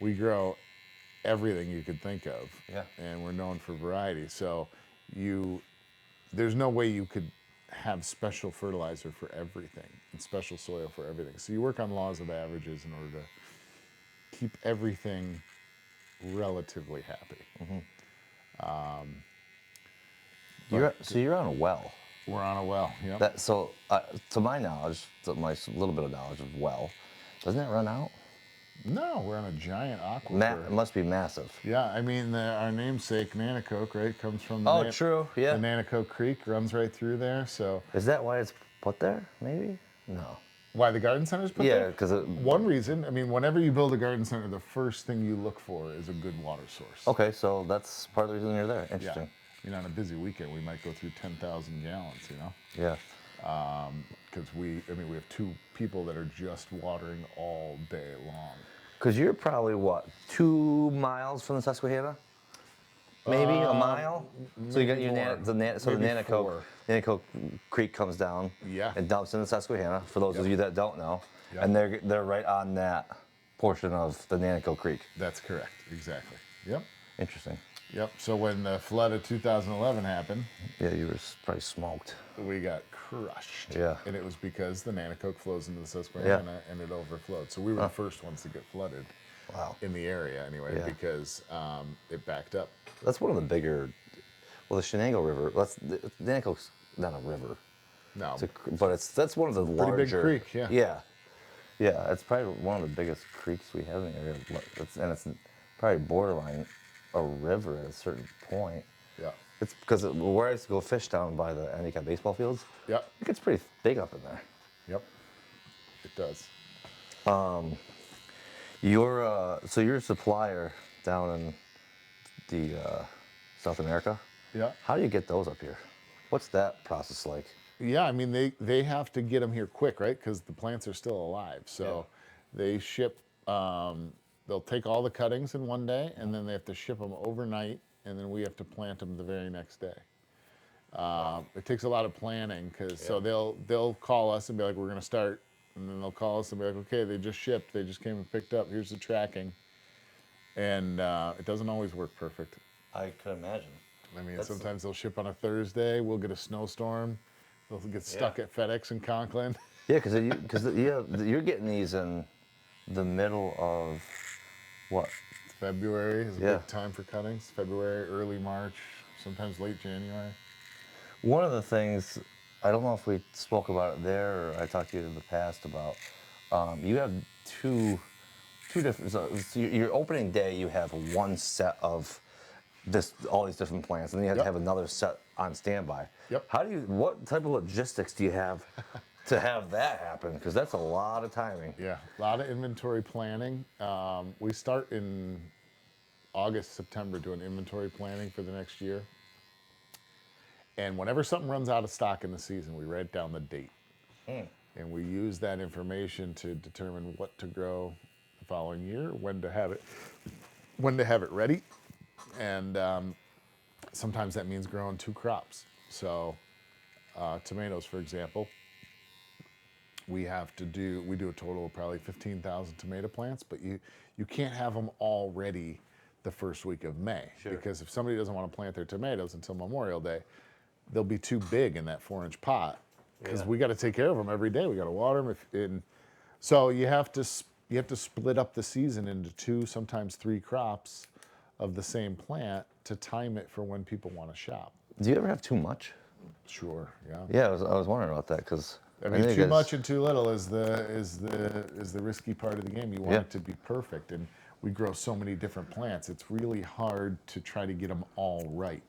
We grow everything you could think of, and we're known for variety. So there's no way you could have special fertilizer for everything and special soil for everything. So you work on laws of averages in order to keep everything relatively happy. You're on a well. We're on a well. Yep. To my knowledge, to my little bit of knowledge of well, doesn't that run out? No, we're on a giant aquifer. It must be massive. Yeah, I mean, our namesake, Nanticoke, right, comes from true, yeah. The Nanticoke Creek runs right through there, so... Is that why it's put there, maybe? No. Why the garden center's put there? Yeah, because... One reason, I mean, whenever you build a garden center, the first thing you look for is a good water source. Okay, so that's part of the reason you're there. Interesting. Yeah. On a busy weekend, we might go through 10,000 gallons, Yeah. Because we have 2 people that are just watering all day long. Because you're probably, 2 miles from the Susquehanna? Maybe a mile? So you got your Nanticoke Creek comes down and dumps in the Susquehanna, for those of you that don't know. And they're right on that portion of the Nanticoke Creek. That's correct, exactly. Yep. Interesting. Yep, so when the flood of 2011 happened... Yeah, you were probably smoked. We got crushed. Yeah. And it was because the Nanticoke flows into the Susquehanna and it overflowed. So we were the first ones to get flooded. Wow. In the area, anyway, because it backed up. That's one of the bigger... Well, the Shenango River, Nanticoke's not a river. No. That's one of the larger... Pretty big creek, Yeah. Yeah, it's probably one of the biggest creeks we have in the area. And it's probably borderline a river at a certain point. Yeah. It's because where I used to go fish down by the handicap baseball fields, Yep. it gets pretty big up in there. Yep. It does. You're a supplier down in the South America. Yeah. How do you get those up here? What's that process like? Yeah, I mean, they have to get them here quick, right? Because the plants are still alive. So they ship, they'll take all the cuttings in one day, and then they have to ship them overnight, and then we have to plant them the very next day. It takes a lot of planning, so they'll call us and be like, we're going to start. And then they'll call us and be like, okay, they just shipped. They just came and picked up. Here's the tracking. And it doesn't always work perfect. I could imagine. I mean, sometimes they'll ship on a Thursday. We'll get a snowstorm. They'll get stuck at FedEx in Conklin. Yeah, because you're getting these in the middle of what? February is a big time for cuttings. February, early March, sometimes late January. One of the things, I don't know if we spoke about it there or I talked to you in the past about, you have two different, so your opening day you have one set of all these different plants, and then you have to have another set on standby. Yep. What type of logistics do you have to have that happen? Because that's a lot of timing. Yeah, a lot of inventory planning. We start in August, September doing inventory planning for the next year. And whenever something runs out of stock in the season, we write down the date. And we use that information to determine what to grow the following year, when to have it ready. And sometimes that means growing 2 crops. So tomatoes, for example, we do a total of probably 15,000 tomato plants, but you can't have them all ready the first week of May. Sure. Because if somebody doesn't want to plant their tomatoes until Memorial Day, they'll be too big in that 4-inch pot because we got to take care of them every day. We got to water them. So you have to split up the season into 2, sometimes 3 crops of the same plant to time it for when people want to shop. Do you ever have too much? Sure, yeah. Yeah, I was wondering about that because I mean, too much and too little is the risky part of the game. You want it to be perfect, and we grow so many different plants. It's really hard to try to get them all right.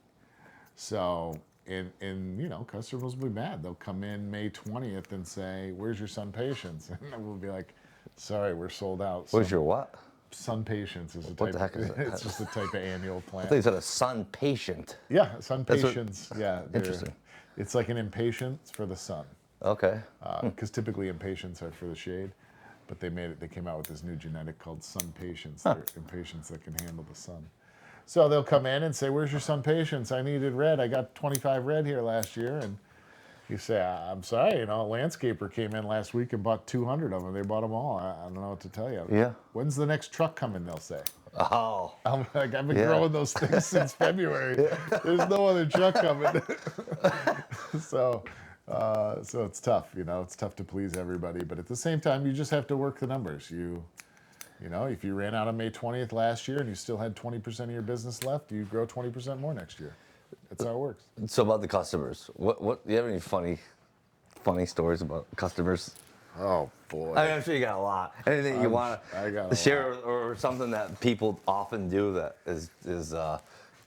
So, and you know, customers will be mad. They'll come in May 20th and say, "Where's your sun patience?" And we'll be like, "Sorry, we're sold out." Where's your what? Sun patience is a type. What the heck is it? It's just a type of annual plant. I think you said a sun patient. Yeah, sun patience. Yeah, Interesting. It's like an impatience for the sun. Okay. Because typically impatiens are for the shade, but they came out with this new genetic called sun patience. They're impatiens that can handle the sun. So they'll come in and say, "Where's your sun patience? I needed red. I got 25 red here last year." And you say, "I'm sorry, you know, a landscaper came in last week and bought 200 of them. They bought them all. I don't know what to tell you." Yeah. When's the next truck coming? They'll say. Oh. I'm like, I've been growing those things since February. There's no other truck coming. So it's tough, you know. It's tough to please everybody, but at the same time, you just have to work the numbers. You know, if you ran out on May 20th last year and you still had 20% of your business left, you grow 20% more next year. That's how it works. So about the customers, what do you have any funny stories about customers? Oh boy! I mean, I'm sure you got a lot. Anything you want to share, or something that people often do that is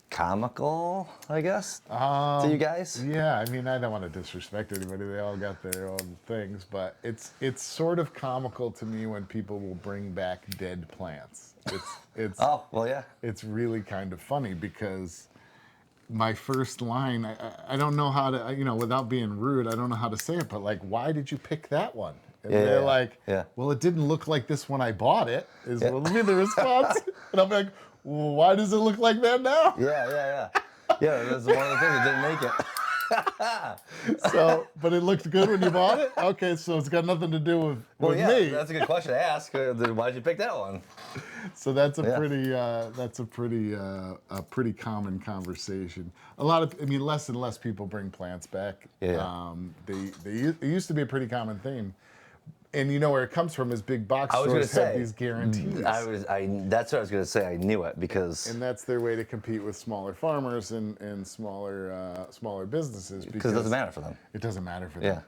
comical, I guess, to you guys? Yeah, I mean, I don't want to disrespect anybody. They all got their own things, but it's sort of comical to me when people will bring back dead plants. It's oh, well, yeah. It's really kind of funny because my first line, I don't know how to, you know, without being rude, I don't know how to say it, but like, "Why did you pick that one?" And they're like, "Well, it didn't look like this when I bought it," will be the response. And I'm like, "Well, why does it look like that now?" Yeah, that's one of the things that didn't make it. So, but it looked good when you bought it? Okay, so it's got nothing to do with me. That's a good question to ask. Why'd you pick that one? So that's a pretty common conversation. Less and less people bring plants back. Yeah. It used to be a pretty common theme. And you know where it comes from is big box stores have these guarantees. That's what I was going to say. I knew it because... And that's their way to compete with smaller farmers and smaller businesses. Because it doesn't matter for them. It doesn't matter for them.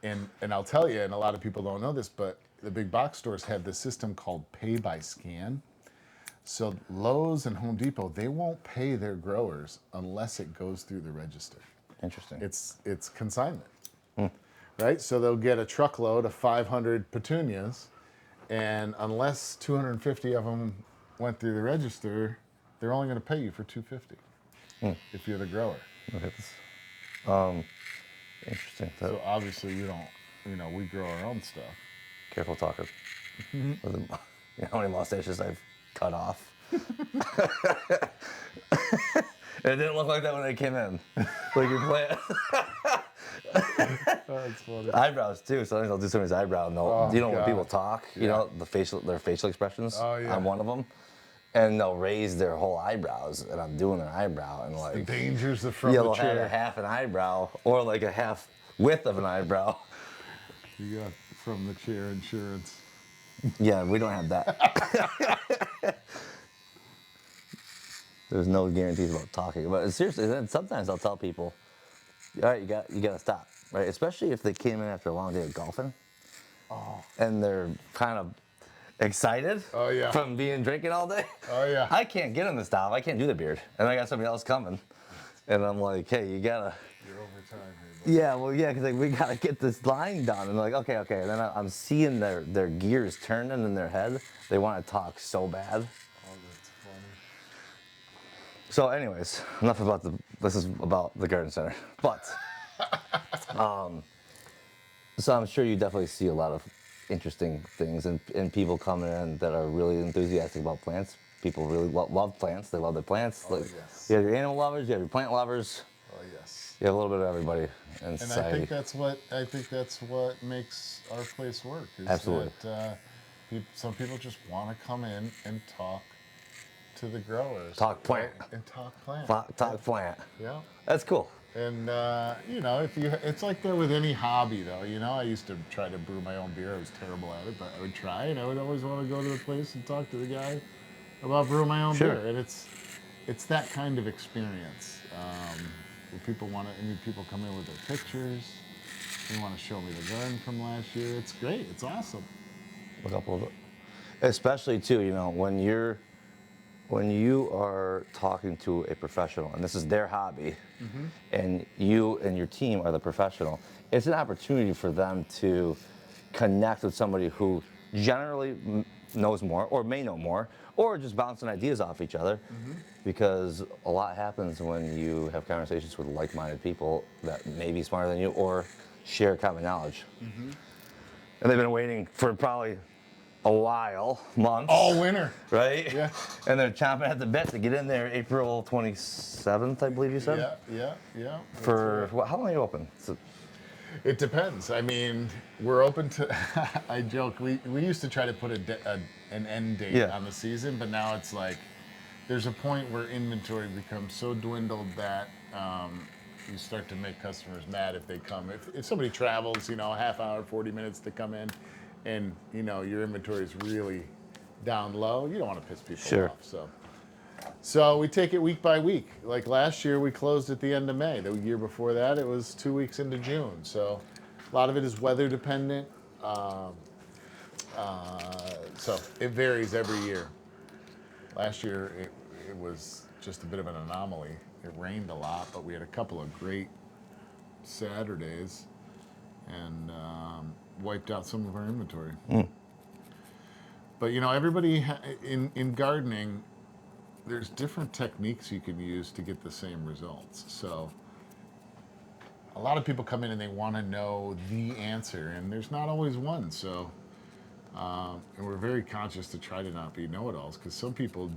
And I'll tell you, and a lot of people don't know this, but the big box stores have this system called pay by scan. So Lowe's and Home Depot, they won't pay their growers unless it goes through the register. Interesting. It's consignment. Right? So they'll get a truckload of 500 petunias, and unless 250 of them went through the register, they're only going to pay you for 250 if you're the grower. Okay. Interesting. So obviously we we grow our own stuff. Careful talking. You know how many mustaches I've cut off? It didn't look like that when they came in. Like your plant. That's funny. Eyebrows too. Sometimes I'll do somebody's eyebrow. And you know when people talk, you know their facial expressions. Oh, yeah. I'm one of them, and they'll raise their whole eyebrows, and I'm doing their eyebrow, and like the dangers of from they'll the chair. have a half an eyebrow or like a half width of an eyebrow. You got from the chair insurance. Yeah, we don't have that. There's no guarantees about talking, but seriously, then sometimes I'll tell people, all right, you got to stop, right? Especially if they came in after a long day of golfing, and they're kind of excited from being drinking all day. Oh yeah. I can't get them to stop. I can't do the beard, and I got somebody else coming, and I'm like, hey, you gotta. You're over time here. Yeah, well, yeah, because like, we gotta get this line done, and they're like, okay, and then I'm seeing their gears turning in their head. They want to talk so bad. Oh, that's funny. So, anyways, enough about this is about the garden center, but so I'm sure you definitely see a lot of interesting things and people coming in that are really enthusiastic about plants. People really love plants. They love their plants. Oh, like, yes. You have your animal lovers, you have your plant lovers. Oh yes. You have a little bit of everybody in And society. I think that's what makes our place work. Is Absolutely. That, some people just want to come in and talk to the growers. Talk plant. And talk plant. Talk plant. Yeah. That's cool. And it's like that with any hobby, though. You know, I used to try to brew my own beer. I was terrible at it, but I would try, and I would always want to go to the place and talk to the guy about brewing my own beer. And it's that kind of experience. Where people come in with their pictures, They want to show me the garden from last year. It's great. It's awesome. A couple of it. Especially too, you know, when you are talking to a professional and this is their hobby, and you and your team are the professional, it's an opportunity for them to connect with somebody who generally knows more or may know more or just bouncing ideas off each other, because a lot happens when you have conversations with like-minded people that may be smarter than you or share common knowledge. And they've been waiting for probably a while, months. All winter. Right? Yeah. And they're chomping at the bit to get in there April 27th, I believe you said? Yeah. For, how long are you open? It depends. I mean, we're open to, I joke, we used to try to put an end date on the season, but now it's like, there's a point where inventory becomes so dwindled that you start to make customers mad if they come. If somebody travels, you know, a half hour, 40 minutes to come in, and, you know, your inventory is really down low, you don't want to piss people off. So we take it week by week. Like last year, we closed at the end of May. The year before that, it was 2 weeks into June. So a lot of it is weather dependent. So it varies every year. Last year, it was just a bit of an anomaly. It rained a lot, but we had a couple of great Saturdays and wiped out some of our inventory. But you know, everybody in gardening, there's different techniques you can use to get the same results. So a lot of people come in and they want to know the answer, and there's not always one. So and we're very conscious to try to not be know-it-alls, because some people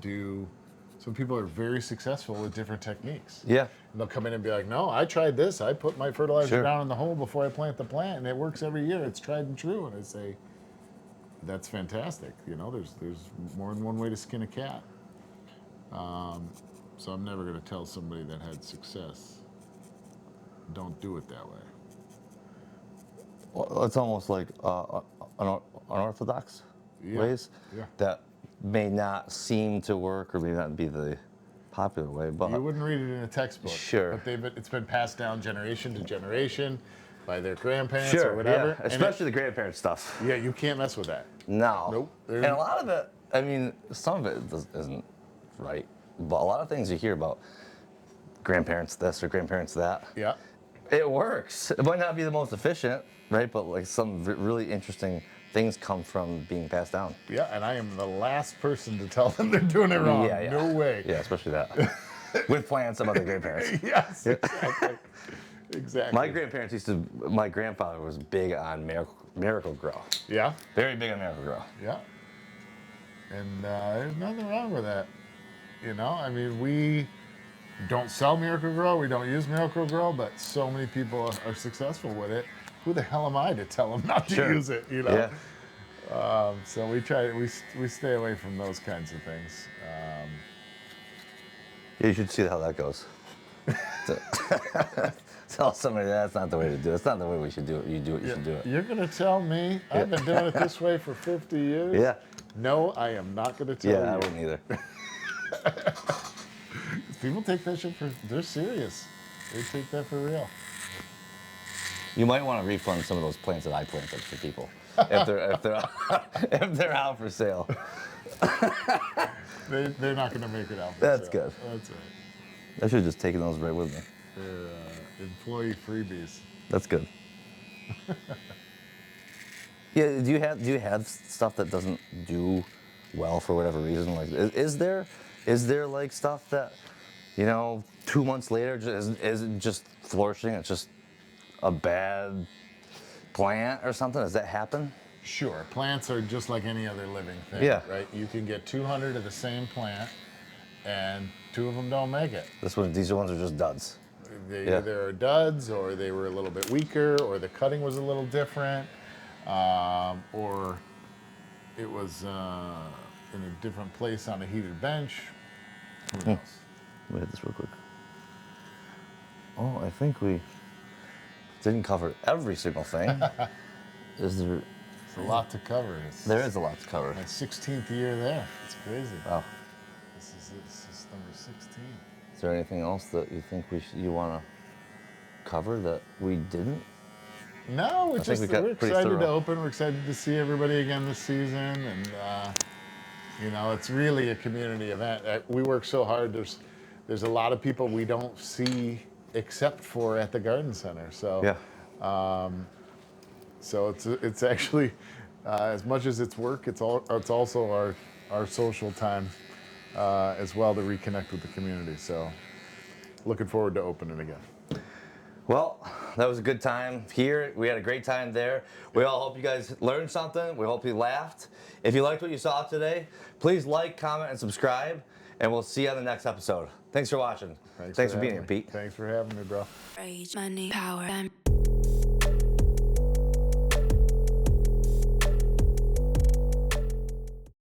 are very successful with different techniques. Yeah. And they'll come in and be like, no, I tried this. I put my fertilizer down in the hole before I plant the plant, and it works every year. It's tried and true. And I say, that's fantastic. You know, there's more than one way to skin a cat. So I'm never going to tell somebody that had success, don't do it that way. Well, it's almost like unorthodox ways that may not seem to work or may not be the popular way. But you wouldn't read it in a textbook. Sure. But it's been passed down generation to generation by their grandparents or whatever. Yeah. Especially the grandparent stuff. Yeah, you can't mess with that. No. Nope. And a lot of it, I mean, some of it isn't right, but a lot of things you hear about grandparents this or grandparents that. Yeah. It works. It might not be the most efficient, right? But like some really interesting things come from being passed down. Yeah, and I am the last person to tell them they're doing it wrong. Yeah. No way. Yeah, especially that. With plants about their grandparents. Yes, exactly. Exactly. My grandfather was big on Miracle Grow. Yeah? Very big on Miracle Grow. Yeah. And there's nothing wrong with that. You know, I mean, we don't sell Miracle Grow, we don't use Miracle Grow, but so many people are successful with it. Who the hell am I to tell them not to use it, you know? Yeah. So we stay away from those kinds of things. Yeah, you should see how that goes. Tell somebody that's not the way to do it. It's not the way we should do it. You do it, you should do it. You're going to tell me I've been doing it this way for 50 years? Yeah. No, I am not going to tell you. Yeah, I wouldn't either. People take that shit they're serious. They take that for real. You might want to refund some of those plants that I planted for people if they're out for sale. They're not going to make it out for That's sale. good. That's right. I should have just taken those right with me. They're employee freebies. That's good. Yeah, do you have stuff that doesn't do well for whatever reason? Like, is there like stuff that, you know, 2 months later isn't just flourishing? It's just a bad plant or something? Does that happen? Sure. Plants are just like any other living thing, right? You can get 200 of the same plant, and 2 of them don't make it. These ones are just duds. They either are duds, or they were a little bit weaker, or the cutting was a little different, or it was in a different place on a heated bench. Who knows? Let me hit this real quick. Oh, I think we didn't cover every single thing. Is there? It's a lot to cover. There is a lot to cover. My 16th year there. It's crazy. Wow. This is number 16. Is there anything else that you think you want to cover that we didn't? No, we're think we got we're pretty excited to thorough. open. We're excited to see everybody again this season, and you know, it's really a community event. We work so hard. There's a lot of people we don't see except for at the garden center. So Yeah. so it's actually as much as it's work, it's also our social time as well to reconnect with the community. So looking forward to opening again. Well, that was a good time here. We had a great time there. We all hope you guys learned something. We hope you laughed. If you liked what you saw today, please like, comment, and subscribe, and we'll see you on the next episode. Thanks for watching. Thanks for being here, having me. Pete. Thanks for having me, bro. Rage, money, power,